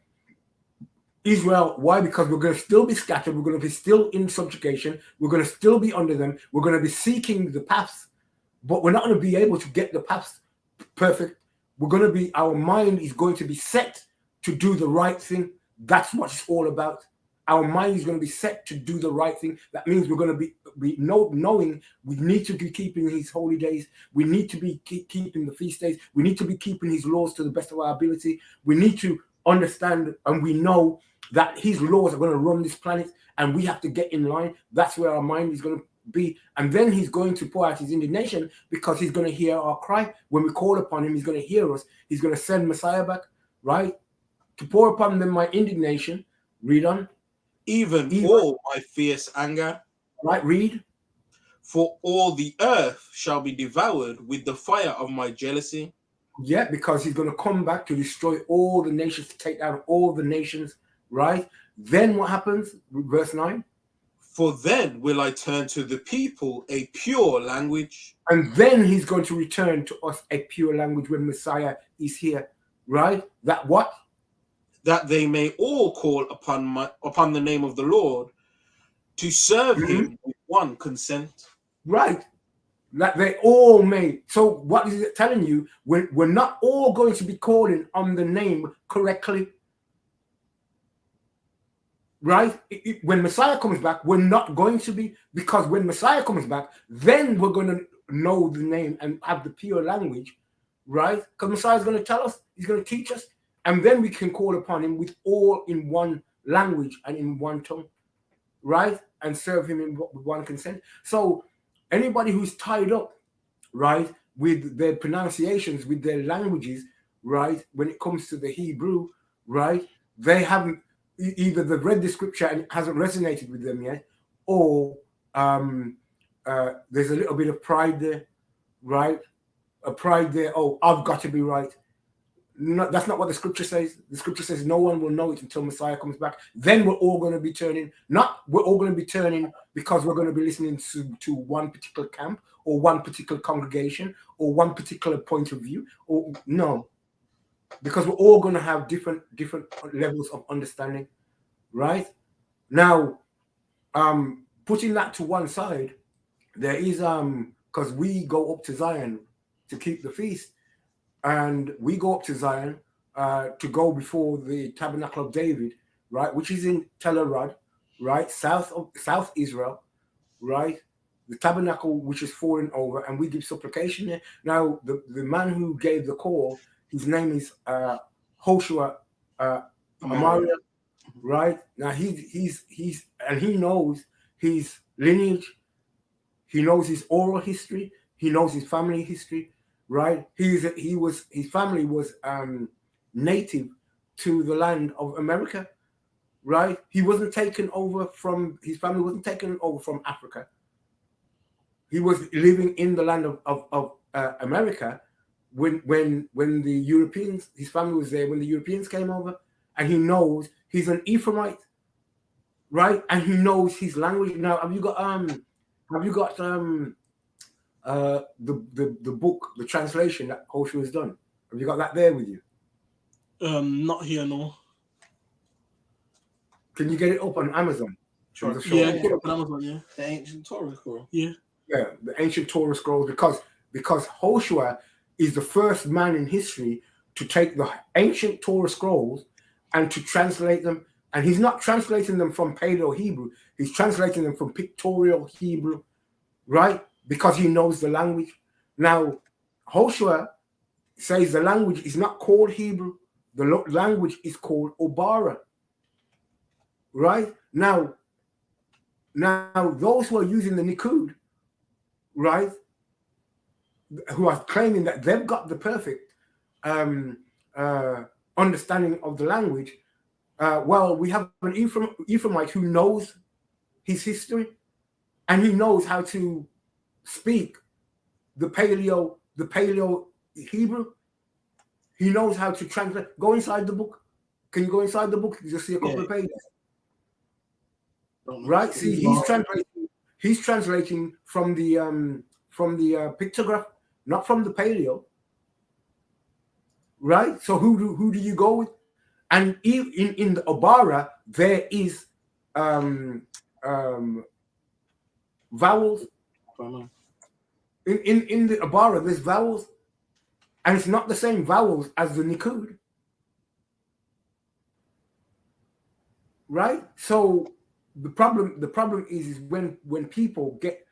Why? Because we're going to still be scattered. We're going to be still in subjugation. We're going to still be under them. We're going to be seeking the paths, but we're not going to be able to get the paths perfect. We're going to be, our mind is going to be set to do the right thing. That's what it's all about. Our mind is going to be set to do the right thing. That means we're going to be knowing we need to be keeping his holy days. We need to be keeping the feast days. We need to be keeping his laws to the best of our ability. We need to understand, and we know that his laws are going to run this planet, and we have to get in line. That's where our mind is going to be. And then he's going to pour out his indignation because he's going to hear our cry. When we call upon him, he's going to hear us. He's going to send Messiah back, right? To pour upon them my indignation. Read on. Even all my fierce anger. Right, read. For all the earth shall be devoured with the fire of my jealousy. Yeah, because he's going to come back to destroy all the nations, to take down all the nations, right? Then what happens? Verse 9. For then will I turn to the people a pure language. And then he's going to return to us a pure language when Messiah is here, right? That what? that they may all call upon the name of the Lord to serve him with one consent. Right. Like they all may. So what is it telling you? We're not all going to be calling on the name correctly. Right? When Messiah comes back, we're not going to be, because when Messiah comes back, then we're going to know the name and have the pure language, right? Because Messiah is going to tell us, he's going to teach us, and then we can call upon him with all in one language and in one tongue, right? And serve him in with one consent. So anybody who's tied up, right, with their pronunciations, with their languages, right, when it comes to the Hebrew, right, they haven't, either they've read the scripture and it hasn't resonated with them yet, or there's a little bit of pride there, right? A pride there. Oh, I've got to be right. No, that's not what the scripture says. The scripture says no one will know it until Messiah comes back. Then we're all going to be turning. Not we're all going to be turning because we're going to be listening to one particular camp or one particular congregation or one particular point of view. Or no, because we're all going to have different levels of understanding, right? Now, putting that to one side, there is because we go up to Zion to keep the feast, and we go up to Zion to go before the Tabernacle of David, right, which is in Tel Arad, right, South Israel, right, the tabernacle which is fallen over, and we give supplication there. Now, the man who gave the call, his name is Hoshua Amariah, right? Now he's and he knows his lineage, he knows his oral history, he knows his family history, right? His family was native to the land of America, right? He wasn't taken over from, his family wasn't taken over from Africa. He was living in the land of America when the Europeans, his family was there when the Europeans came over, and he knows he's an Ephraimite, right? And he knows his language. Now, have you got the book, the translation that Hoshua has done? Have you got that there with you? Not here, no. Can you get it up on Amazon? Sure. Yeah, get up on Amazon, yeah. The ancient Torah scroll. Yeah. Yeah, the ancient Torah scrolls, because Hoshua is the first man in history to take the ancient Torah scrolls and to translate them. And he's not translating them from Paleo Hebrew. He's translating them from pictorial Hebrew, right? Because he knows the language. Now, Hoshua says the language is not called Hebrew. The language is called Obara, right? Now those who are using the Nikud, right, who are claiming that they've got the perfect understanding of the language, well, we have an Ephraimite who knows his history, and he knows how to speak the Paleo Hebrew. He knows how to translate. Go inside the book. Can you go inside the book? You just see a couple of pages. Right? See, he's translating from the pictograph, not from the Paleo. Right? So who do you go with? And in the Obara, there is vowels. In the Obara, there's vowels, and it's not the same vowels as the Nikud. Right? So the problem is when people get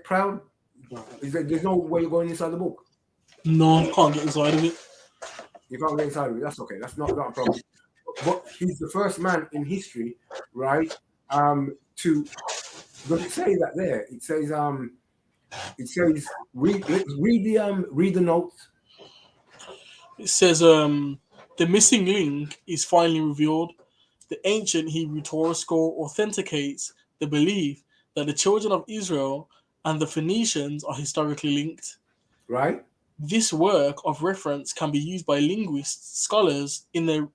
proud, is that there's no way you're going inside the book. No, I can't get inside of it. You can't get inside of it. That's okay. That's not a problem. But he's the first man in history, right? Does it say that there? It says read the notes. It says the missing link is finally revealed. The ancient Hebrew Torah scroll authenticates the belief that the children of Israel and the Phoenicians are historically linked. Right. This work of reference can be used by linguist scholars in their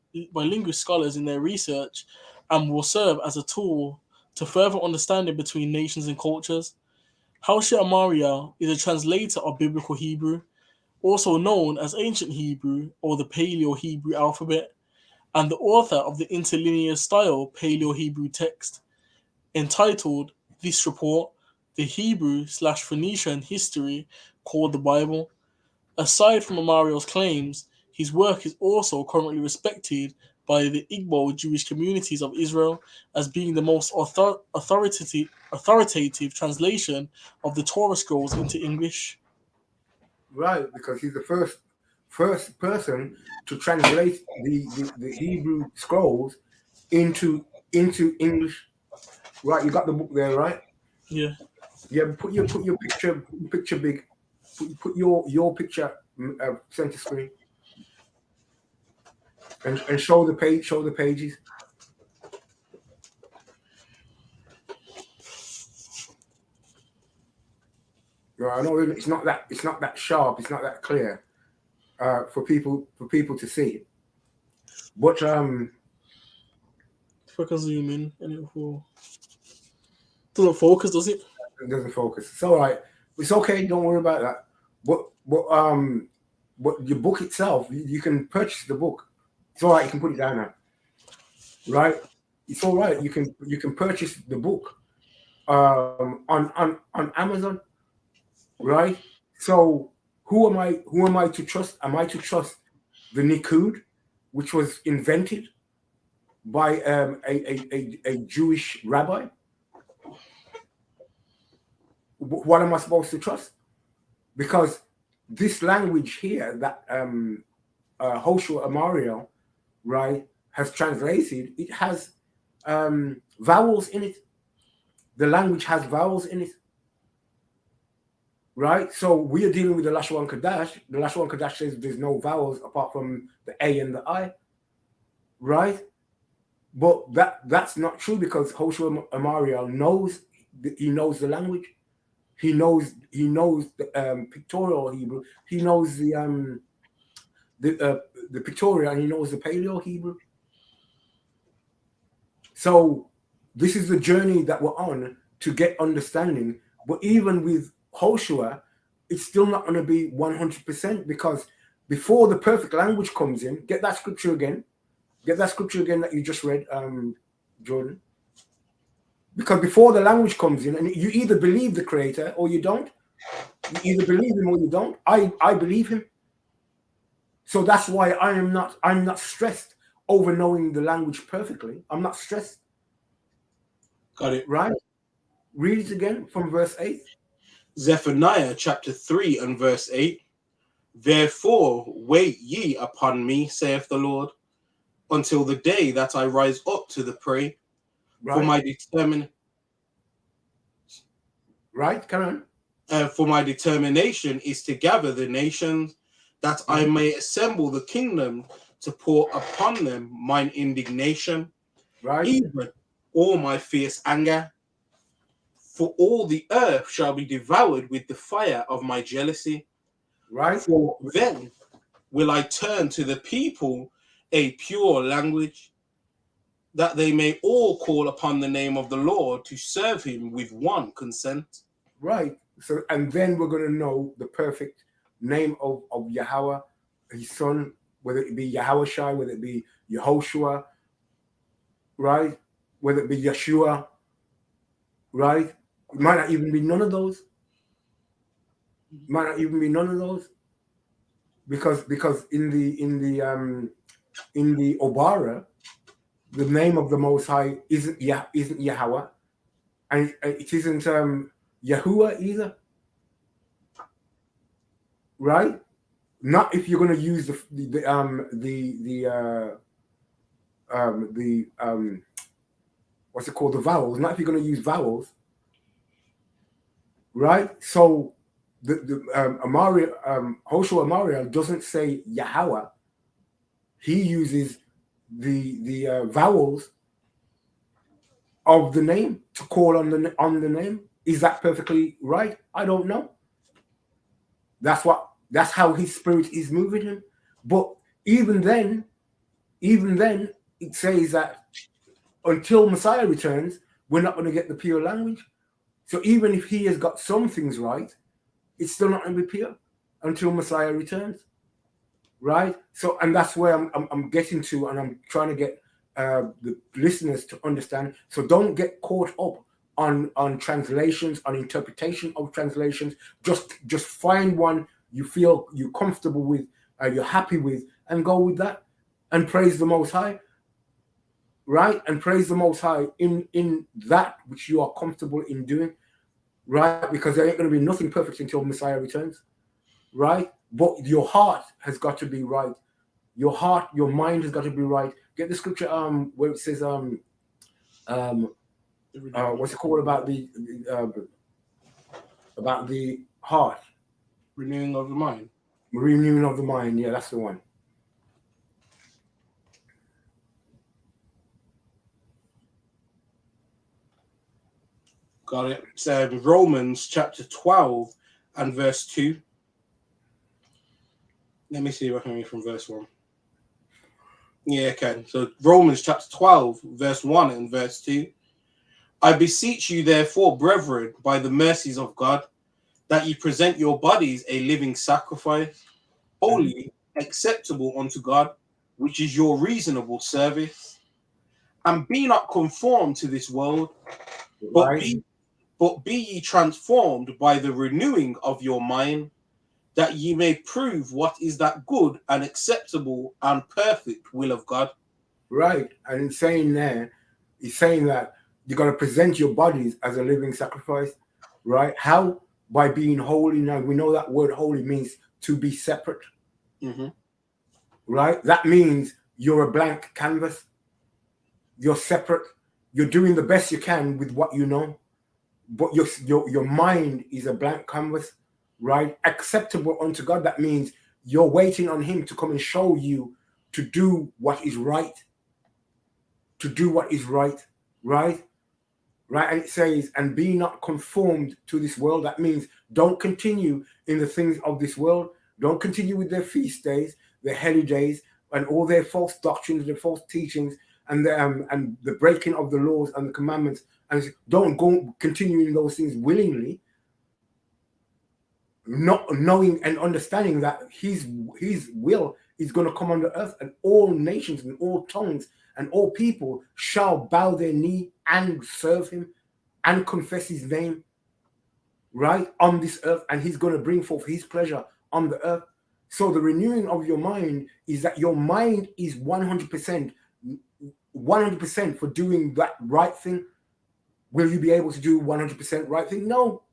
research, and will serve as a tool to further understanding between nations and cultures. Hoshua Amariah is a translator of biblical Hebrew, also known as Ancient Hebrew or the Paleo Hebrew alphabet, and the author of the interlinear style Paleo Hebrew text, entitled This Report, the Hebrew/Phoenician history called the Bible. Aside from Amariel's claims, his work is also currently respected by the Igbo Jewish communities of Israel as being the most authoritative translation of the Torah scrolls into English. Right, because he's the first person to translate the Hebrew scrolls into English. Right, you got the book there, right? Yeah. Yeah, put your picture big. Put your picture center screen and show the pages. I know it's not that sharp, it's not that clear for people to see. But If I can zoom in and it will doesn't focus, does it? it doesn't focus. It's all right. It's okay. Don't worry about that. But your book itself, you can purchase the book. It's all right. You can put it down now. Right? It's all right. You can purchase the book on Amazon. Right? So who am I to trust? Am I to trust the Nikud, which was invented by a Jewish rabbi? What am I supposed to trust? Because this language here that Hoshua Amariel, right, has translated, it has vowels in it. The language has vowels in it. Right? So we are dealing with the Lashon Kodash. The Lashon Kodash says there's no vowels apart from the A and the I. Right? But that's not true because Hoshua Amariel knows the language. He knows the pictorial Hebrew. He knows the pictorial, and he knows the Paleo Hebrew. So this is the journey that we're on to get understanding. But even with Hoshua, it's still not going to be 100% because before the perfect language comes in, get that scripture again. Get that scripture again that you just read, Jordan. Because before the language comes in, and you either believe the Creator or you don't. You either believe him or you don't. I believe him. So that's why I'm not stressed over knowing the language perfectly. I'm not stressed. Got it. Right? Read it again from verse 8. Zephaniah chapter 3 and verse 8. Therefore wait ye upon me, saith the Lord, until the day that I rise up to the prey. Right. For my determination is to gather the nations, that I may assemble the kingdom to pour upon them mine indignation, even all my fierce anger. For all the earth shall be devoured with the fire of my jealousy. Right. For then will I turn to the people a pure language, that they may all call upon the name of the Lord to serve him with one consent. Right. So, and then we're going to know the perfect name of Yahweh, his son, whether it be Yahushai, whether it be Yehoshua, right? Whether it be Yeshua, right? It might not even be none of those. Because in the Obara, the name of the Most High isn't Yahweh, and it isn't Yahuwah either, right? Not if you're going to use what's it called, the vowels. Not if you're going to use vowels, right? So the Hoshua Amariel doesn't say Yahweh. He uses the vowels of the name to call on the name. Is that perfectly right? I don't know. That's how his spirit is moving him. But even then, it says that until Messiah returns, we're not going to get the pure language. So even if he has got some things right, it's still not going to be pure. until Messiah returns. Right? So, and that's where I'm getting to, and I'm trying to get the listeners to understand. So don't get caught up on translations, on interpretation of translations. Just find one you feel you're comfortable with, you're happy with, and go with that, and praise the Most High. Right? And praise the Most High in that which you are comfortable in doing. Right? Because there ain't going to be nothing perfect until Messiah returns. Right? But your heart has got to be right. Your heart, your mind has got to be right. Get the scripture where it says what's it called about the heart? Renewing of the mind. Renewing of the mind. Yeah, that's the one. Got it. So Romans chapter 12 and verse 2. Let me see if I can read from verse 1. Yeah, okay. So Romans chapter 12, verse 1 and verse 2. I beseech you, therefore, brethren, by the mercies of God, that ye present your bodies a living sacrifice, holy, acceptable unto God, which is your reasonable service. And be not conformed to this world, but be ye transformed by the renewing of your mind, that ye may prove what is that good and acceptable and perfect will of God. Right. And in saying there, he's saying that you're going to present your bodies as a living sacrifice. Right. How? By being holy. Now, we know that word holy means to be separate. Mm-hmm. Right. That means you're a blank canvas. You're separate. You're doing the best you can with what you know. But your mind is a blank canvas. Right? Acceptable unto God. That means you're waiting on him to come and show you to do what is right. To do what is right. Right? Right? And it says, and be not conformed to this world. That means don't continue in the things of this world. Don't continue with their feast days, their holy days, and all their false doctrines, their false teachings, and the breaking of the laws and the commandments. And don't go continuing those things willingly, not knowing and understanding that his will is going to come on the earth, and all nations and all tongues and all people shall bow their knee and serve him and confess his name, right, on this earth, and he's going to bring forth his pleasure on the earth. So the renewing of your mind is that your mind is 100% for doing that right thing. Will you be able to do 100% right thing? No.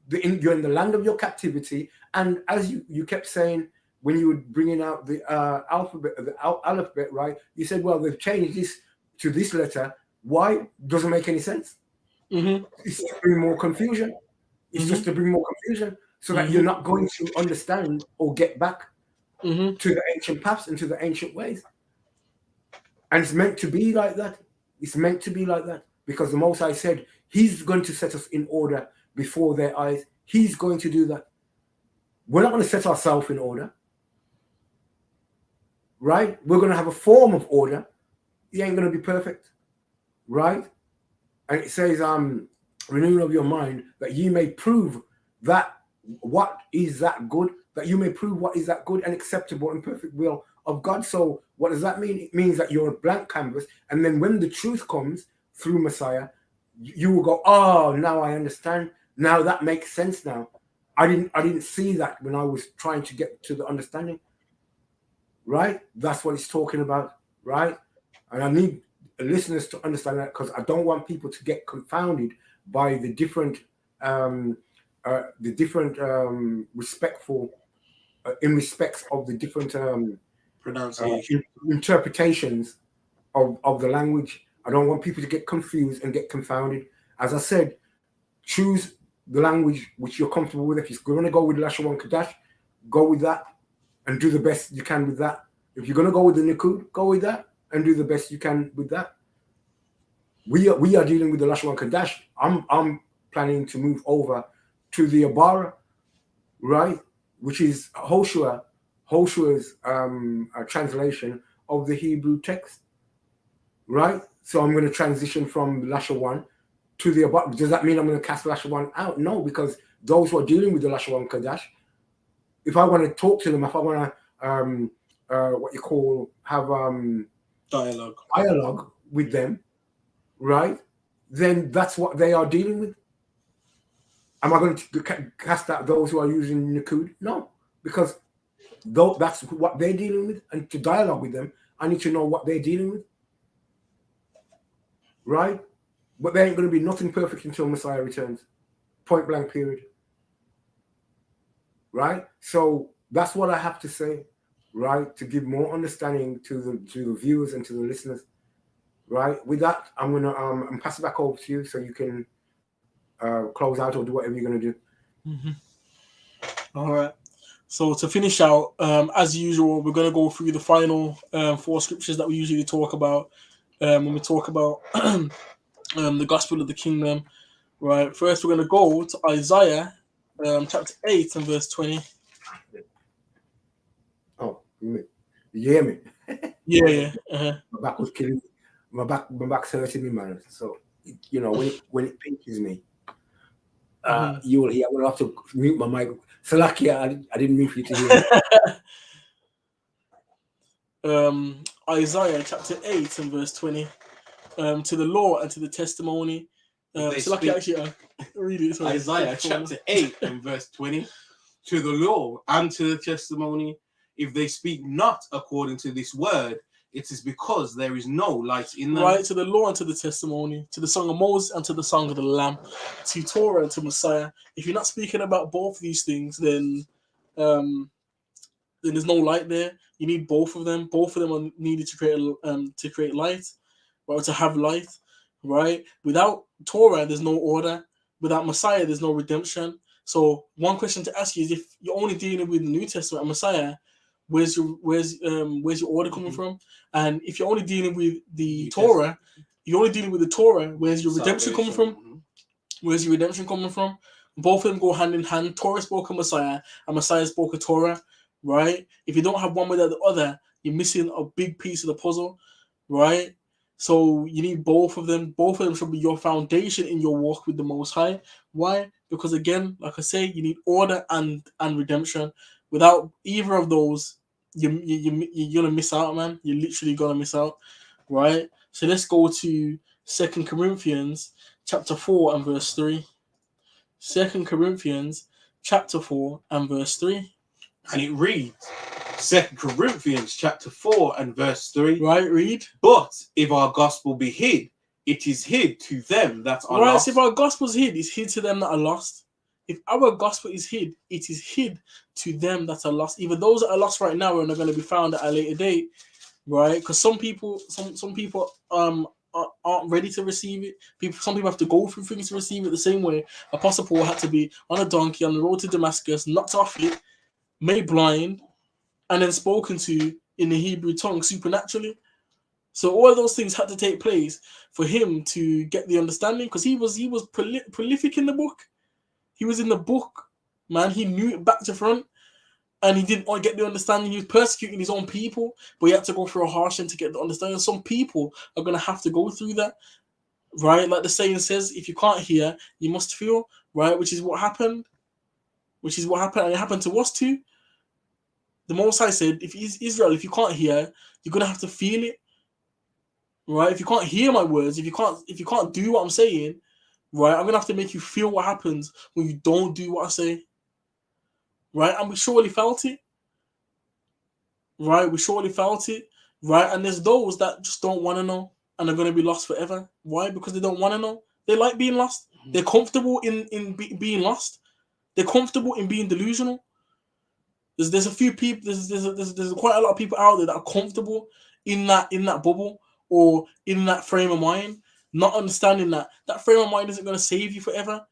You're in the land of your captivity, and as you kept saying when you were bringing out the AlephBeyt, right? You said, well, they've changed this to this letter. Why? Doesn't make any sense. Mm-hmm. It's to bring more confusion. It's just to bring more confusion, so that you're not going to understand or get back to the ancient paths and to the ancient ways. And it's meant to be like that. It's meant to be like that, because the Most High said he's going to set us in order before their eyes. He's going to do that. We're not going to set ourselves in order, right? We're going to have a form of order. It ain't going to be perfect, right? And it says, renewing of your mind, that ye may prove that what is that good, that you may prove what is that good and acceptable and perfect will of God. So what does that mean? It means that you're a blank canvas, and then when the truth comes through Messiah, you will go, oh, now I understand. Now that makes sense now. I didn't see that when I was trying to get to the understanding. Right? That's what it's talking about, right? And I need listeners to understand that, because I don't want people to get confounded by the different respectful in respects of the different pronunciation interpretations of the language. I don't want people to get confused and get confounded. As I said, choose the language which you're comfortable with. If you're going to go with Lashawan Kadash, go with that and do the best you can with that. If you're going to go with the Nikud, go with that and do the best you can with that. We are dealing with the Lashawan Kadash. I'm planning to move over to the Abara, right, which is Hoshua's translation of the Hebrew text, right? So I'm going to transition from Lashawan to the Abara. Does that mean I'm going to cast Lashawan out? No, because those who are dealing with the Lashawan Kadash, if I want to talk to them, if I want to what you call have dialogue with them, right? Then that's what they are dealing with. Am I going to cast out those who are using Nakud? No, because though that's what they're dealing with, and to dialogue with them, I need to know what they're dealing with, right? But there ain't going to be nothing perfect until Messiah returns, point blank period, right? So that's what I have to say, right? To give more understanding to the viewers and to the listeners, right? With that, I'm gonna pass it back over to you so you can close out or do whatever you're gonna do. Mm-hmm. All right. So to finish out, as usual, we're gonna go through the final 4 scriptures that we usually talk about when we talk about the gospel of the kingdom. Right. First, we're gonna go to Isaiah chapter 8 and verse 20. Oh, you hear me? Yeah. Uh-huh. My back was killing me. My back's hurting me, man. So you know when it pinches me, you will hear. I'm gonna have to mute my mic. Salakia, I didn't mean for you to hear. Isaiah chapter 8 and verse 20. To the law and to the testimony. Salakia, actually, read it. Sorry. Isaiah chapter 8 and verse 20. To the law and to the testimony, if they speak not according to this word, it is because there is no light in them. Right, to the law and to the testimony, to the song of Moses and to the song of the Lamb, to Torah and to Messiah. If you're not speaking about both of these things, then there's no light there. You need both of them. Both of them are needed to create light, or to have light. Right. Without Torah, there's no order. Without Messiah, there's no redemption. So one question to ask you is, if you're only dealing with the New Testament and Messiah, where's your order coming from? And if you're only dealing with the Torah, you're only dealing with the Torah, where's your redemption coming from? Where's your redemption coming from? Both of them go hand in hand. Torah spoke of Messiah, and Messiah spoke of Torah, right? If you don't have one without the other, you're missing a big piece of the puzzle, right? So you need both of them. Both of them should be your foundation in your walk with the Most High. Why? Because again, like I say, you need order and redemption. Without either of those, you're gonna miss out, man. You're literally gonna miss out, right? So let's go to 2 Corinthians chapter 4 and verse 3. 2 Corinthians chapter 4 and verse 3. And it reads, 2 Corinthians chapter 4 and verse 3. Right, read. But if our gospel be hid, it is hid to them that are right, lost. So if our gospel is hid, it's hid to them that are lost. If our gospel is hid, it is hid to them that are lost. Even those that are lost right now are not going to be found at a later date, right? Because some people aren't ready to receive it. Some people have to go through things to receive it. The same way Apostle Paul had to be on a donkey on the road to Damascus, knocked off it, made blind, and then spoken to in the Hebrew tongue supernaturally. So all of those things had to take place for him to get the understanding, because he was prolific in the book. He was in the book, man. He knew it back to front, and he didn't get the understanding. He was persecuting his own people, but he had to go through a harsh end to get the understanding. Some people are going to have to go through that, right? Like the saying says, if you can't hear, you must feel, right? Which is what happened. And it happened to us too. The Most High said, if Israel, if you can't hear, you're going to have to feel it, right? If you can't hear my words, if you can't do what I'm saying, right, I'm going to have to make you feel what happens when you don't do what I say. Right? And we surely felt it. Right? Right? And there's those that just don't want to know and are going to be lost forever. Why? Because they don't want to know. They like being lost. They're comfortable in being lost. They're comfortable in being delusional. There's a few people, there's quite a lot of people out there that are comfortable in that bubble or in that frame of mind, not understanding that frame of mind isn't going to save you forever.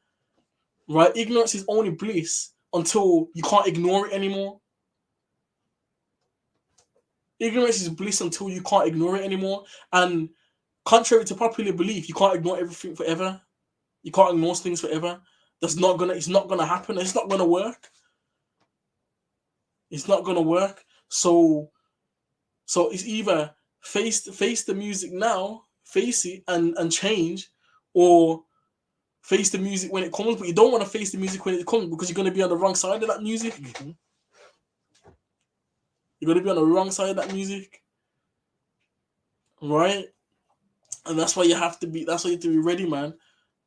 Right? Ignorance is only bliss until you can't ignore it anymore. Ignorance is bliss until you can't ignore it anymore. And contrary to popular belief, you can't ignore everything forever. You can't ignore things forever. It's not gonna happen. It's not gonna work. It's not gonna work. So it's either face the music now, face it and change, or face the music when it comes. But you don't want to face the music when it comes, because you're gonna be on the wrong side of that music. Mm-hmm. You're going to be on the wrong side of that music, right? And that's why you have to be. That's why you have to be ready, man.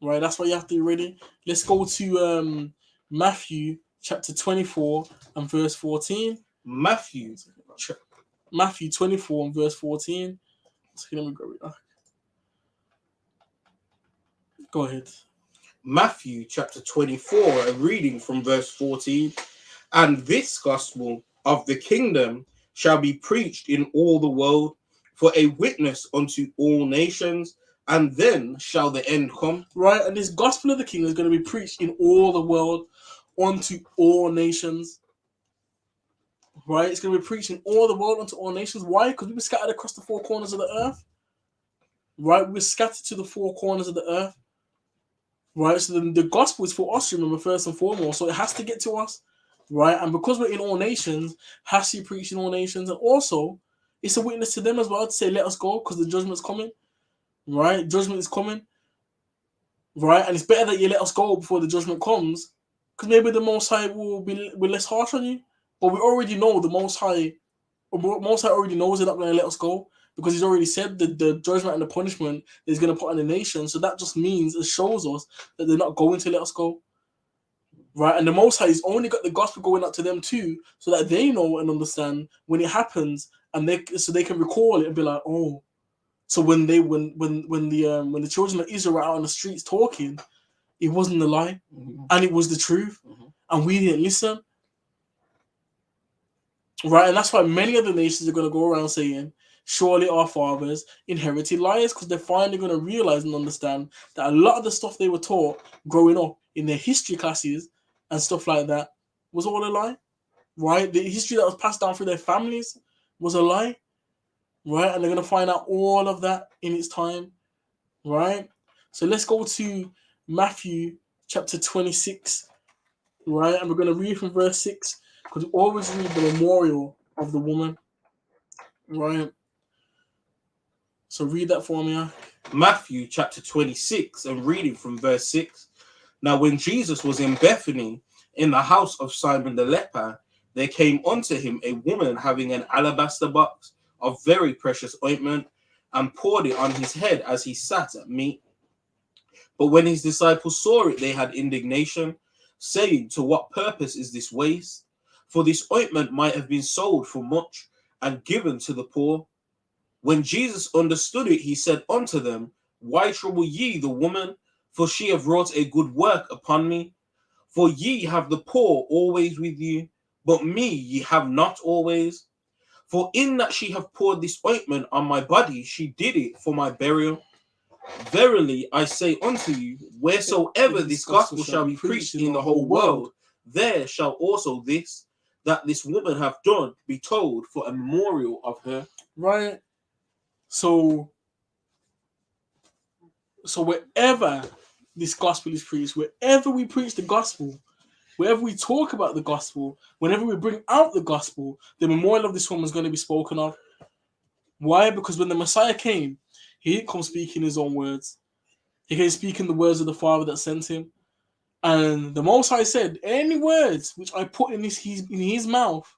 Right? That's why you have to be ready. Let's go to Matthew chapter 24 and verse 14. Matthew Matthew 24 and verse 14. So let me go. Go ahead. Matthew chapter 24, a reading from verse 14. And this gospel of the kingdom shall be preached in all the world for a witness unto all nations, and then shall the end come. Right, and this gospel of the kingdom is going to be preached in all the world unto all nations. Right, it's going to be preached in all the world unto all nations. Why? Because we were scattered across the four corners of the earth. Right, we were scattered to the four corners of the earth. Right, so the gospel is for us, remember, first and foremost. So it has to get to us. Right, and because we're in all nations, has to be preached in all nations. And also, it's a witness to them as well to say, let us go, because the judgment's coming. Right, judgment is coming. Right, and it's better that you let us go before the judgment comes, because maybe the Most High will be less harsh on you. But we already know the Most High already knows they're not going to let us go, because he's already said that the judgment and the punishment is going to put on the nation. So that just means, it shows us that they're not going to let us go. Right, and the Most High has only got the gospel going out to them too, so that they know and understand when it happens, and they can recall it and be like, oh, so when the children of Israel were out on the streets talking, it wasn't a lie, and it was the truth, and we didn't listen. Right, and that's why many other nations are going to go around saying, surely our fathers inherited liars, because they're finally going to realize and understand that a lot of the stuff they were taught growing up in their history classes and stuff like that was all a lie. Right, the history that was passed down through their families was a lie. Right, and they're going to find out all of that in its time. Right, so let's go to Matthew chapter 26. Right, and we're going to read from verse 6, because we always read the memorial of the woman. Right, so read that for me. Matthew chapter 26, and reading from verse 6. Now when Jesus was in Bethany, in the house of Simon the leper, there came unto him a woman having an alabaster box of very precious ointment, and poured it on his head as he sat at meat. But when his disciples saw it, they had indignation, saying, to what purpose is this waste? For this ointment might have been sold for much, and given to the poor. When Jesus understood it, he said unto them, why trouble ye the woman? For she hath wrought a good work upon me. For ye have the poor always with you, but me ye have not always. For in that she hath poured this ointment on my body, she did it for my burial. Verily I say unto you, wheresoever this gospel shall be preached in the whole world, there shall also this, that this woman hath done, be told for a memorial of her. Right, so wherever this gospel is preached, wherever we preach the gospel, wherever we talk about the gospel, whenever we bring out the gospel, the memorial of this woman is going to be spoken of. Why? Because when the Messiah came, he didn't come speaking his own words. He came speaking the words of the Father that sent him. And the Most High said, any words which I put in his mouth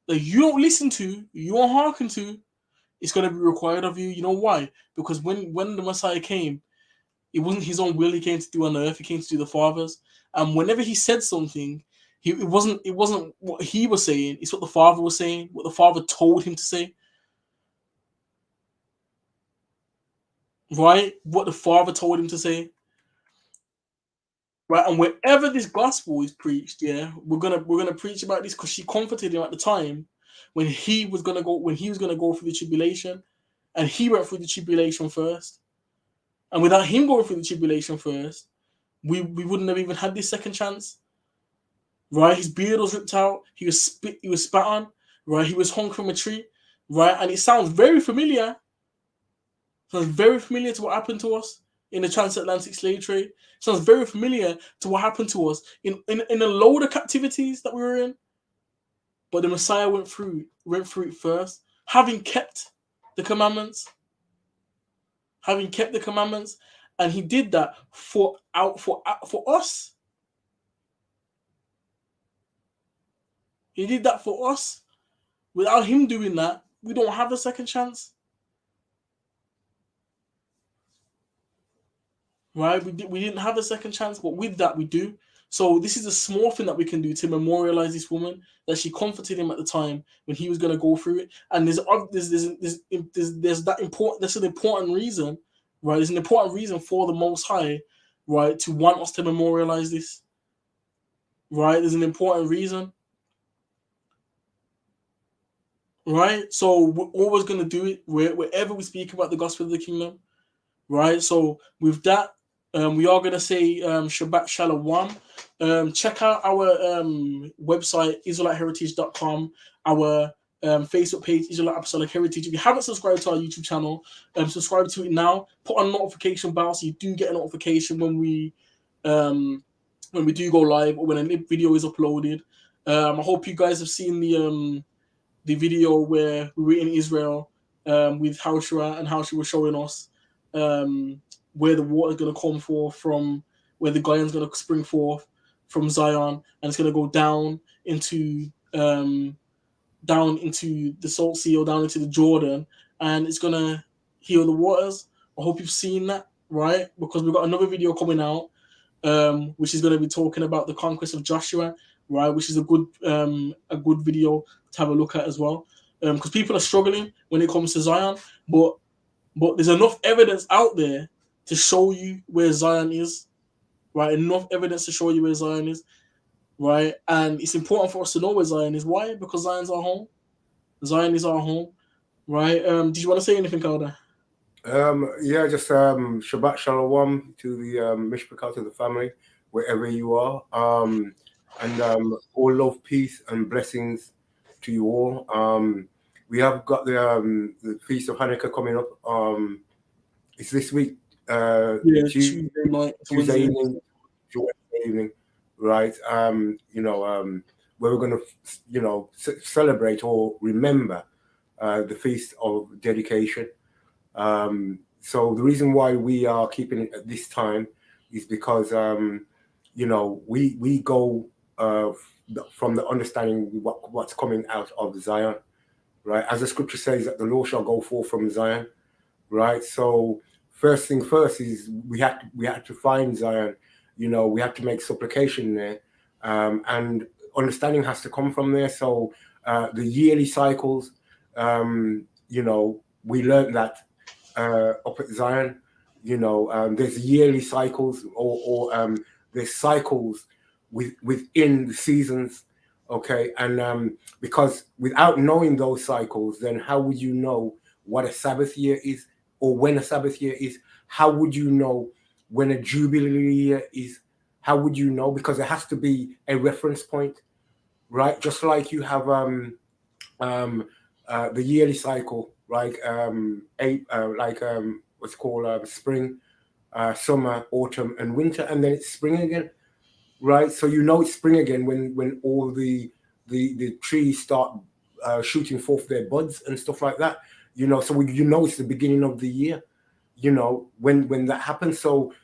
that you don't listen to, you don't hearken to, it's going to be required of you. You know why? Because when the Messiah came, it wasn't his own will he came to do on earth. He came to do the Father's. And whenever he said something, it wasn't what he was saying. It's what the Father was saying, what the Father told him to say. Right? What the Father told him to say. Right? And wherever this gospel is preached, yeah, we're gonna preach about this, because she comforted him at the time when he was gonna go through the tribulation, and he went through the tribulation first. And without him going through the tribulation first, we wouldn't have even had this second chance. Right? His beard was ripped out, he was spat on, right? He was hung from a tree, right? And it sounds very familiar. Sounds very familiar to what happened to us in the transatlantic slave trade. Sounds very familiar to what happened to us in a load of captivities that we were in. But the Messiah went through it first, having kept the commandments. And he did that for us. He did that for us. Without him doing that, we don't have a second chance. Right? We didn't have a second chance, but with that we do. So this is a small thing that we can do to memorialize this woman, that she comforted him at the time when he was going to go through it. And there's that important. That's an important reason, right? There's an important reason for the Most High, right, to want us to memorialize this. Right? There's an important reason. Right? So we're always going to do it wherever we speak about the gospel of the kingdom. Right? So with that, we are going to say Shabbat Shalom. Check out our website, IsraeliteHeritage.com, our Facebook page, Israelite Apostolic Heritage. If you haven't subscribed to our YouTube channel, subscribe to it now. Put on notification bell so you do get a notification when we do go live or when a video is uploaded. I hope you guys have seen the video where we were in Israel with Haushua, and how she was showing us where the water is going to come forth from, where the Guyon's going to spring forth from Zion, and it's going to go down into the Salt Sea, or down into the Jordan, and it's going to heal the waters. I hope you've seen that, right? Because we've got another video coming out, which is going to be talking about the conquest of Joshua, right? Which is a good video to have a look at as well, because people are struggling when it comes to Zion, but there's enough evidence out there to show you where Zion is, right? Enough evidence to show you where Zion is, right? And it's important for us to know where Zion is. Why? Because Zion's our home. Zion is our home, right? Did you want to say anything, Calder? Yeah, just Shabbat Shalom to the Mishpachah, to the family, wherever you are. And all love, peace, and blessings to you all. We have got the Feast of Hanukkah coming up. It's this week. Tuesday night, Tuesday evening, right? Where we're going to, celebrate or remember the Feast of Dedication. So the reason why we are keeping it at this time is because, we go from the understanding what's coming out of Zion, right? As the scripture says that the law shall go forth from Zion, right? So first thing first is we had to find Zion. We have to make supplication there, and understanding has to come from there. So the yearly cycles, we learned that up at Zion. There's yearly cycles, or there's cycles within the seasons. Okay, and because without knowing those cycles, then how would you know what a Sabbath year is, or when a Sabbath year is? How would you know when a Jubilee year is? How would you know? Because there has to be a reference point, right? Just like you have the yearly cycle, right? What's called spring, summer, autumn, and winter, and then it's spring again. Right, so it's spring again when all the trees start shooting forth their buds and stuff like that. So it's the beginning of the year. When that happens. So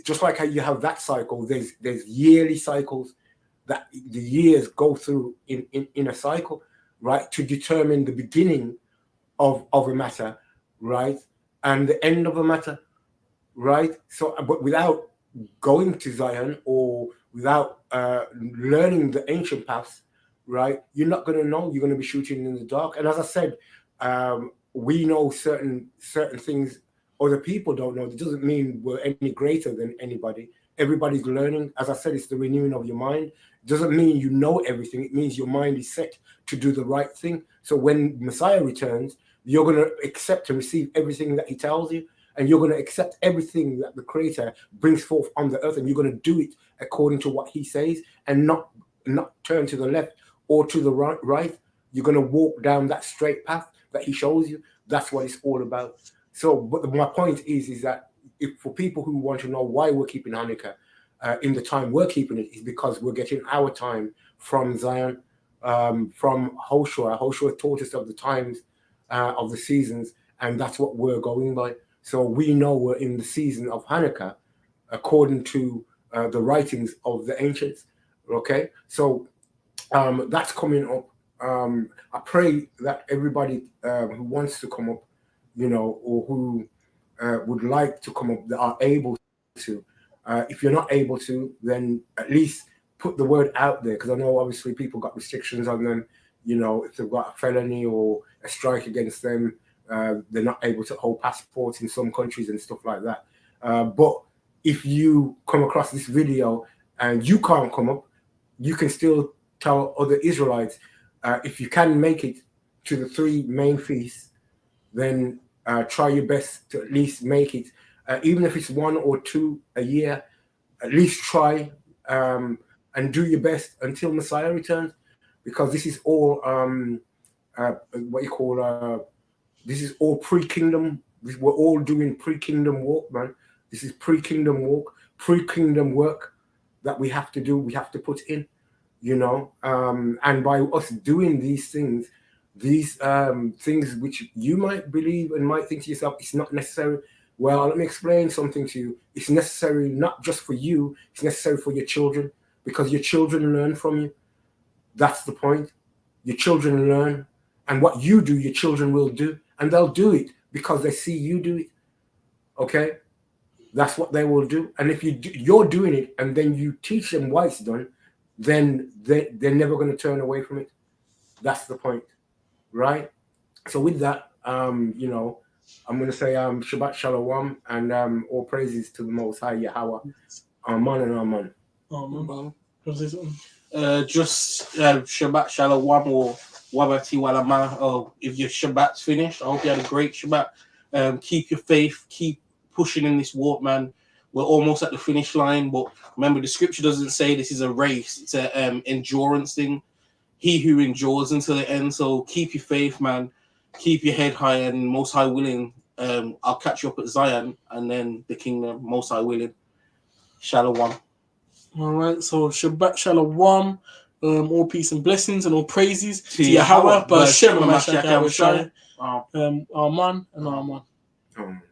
just like how you have that cycle, there's yearly cycles that the years go through in a cycle, right, to determine the beginning of a matter, right, and the end of a matter, right. So, but without going to Zion or without learning the ancient paths, right, you're not going to know. You're going to be shooting in the dark. And as I said, we know certain things other people don't know. It doesn't mean we're any greater than anybody. Everybody's learning. As I said, it's the renewing of your mind. It doesn't mean you know everything. It means your mind is set to do the right thing. So when Messiah returns, you're going to accept and receive everything that he tells you. And you're going to accept everything that the Creator brings forth on the earth, and you're going to do it according to what he says, and not turn to the left or to the right. You're going to walk down that straight path that he shows you. That's what it's all about. So, but my point is that if for people who want to know why we're keeping Hanukkah in the time we're keeping it, is because we're getting our time from Zion, from Hoshua. Hoshua taught us of the times of the seasons, and that's what we're going by. So we know we're in the season of Hanukkah, according to the writings of the ancients. Okay, so that's coming up I pray that everybody who wants to come up, you know, or who would like to come up, that are able to. If you're not able to, then at least put the word out there, because I know obviously people got restrictions on them. You know, if they've got a felony or a strike against them, they're not able to hold passports in some countries and stuff like that. But if you come across this video and you can't come up, you can still tell other Israelites, if you can make it to the 3 main feasts, then try your best to at least make it, even if it's 1 or 2 a year. At least try and do your best until Messiah returns, because this is all what you call this is all pre-kingdom. We're all doing pre-kingdom walk, man. This is pre-kingdom walk, pre-kingdom work that we have to do. We have to put in, you know, and by us doing these things which you might believe and might think to yourself, it's not necessary. Well, let me explain something to you. It's necessary not just for you, it's necessary for your children, because your children learn from you. That's the point. Your children learn, and what you do, your children will do, and they'll do it because they see you do it. Okay? That's what they will do. And if you're doing it and then you teach them why it's done, then they're never going to turn away from it. That's the point, right? So with that, you know, I'm going to say Shabbat Shalom, and all praises to the Most High Yahweh. Amen and amen. Amen. Just Shabbat Shalom or Wabati Walama. Oh, if your Shabbat's finished, I hope you had a great Shabbat. Keep your faith, keep pushing in this walk, man. We're almost at the finish line, but remember, the scripture doesn't say this is a race, it's an endurance thing. He who endures until the end. So keep your faith, man. Keep your head high, and Most High willing, I'll catch you up at Zion and then the kingdom, Most High willing. Shalom. All right, so Shabbat Shalom. All peace and blessings and all praises to Yahweh, B'Shem HaMashiach Yahweh Shai. Amen and amen.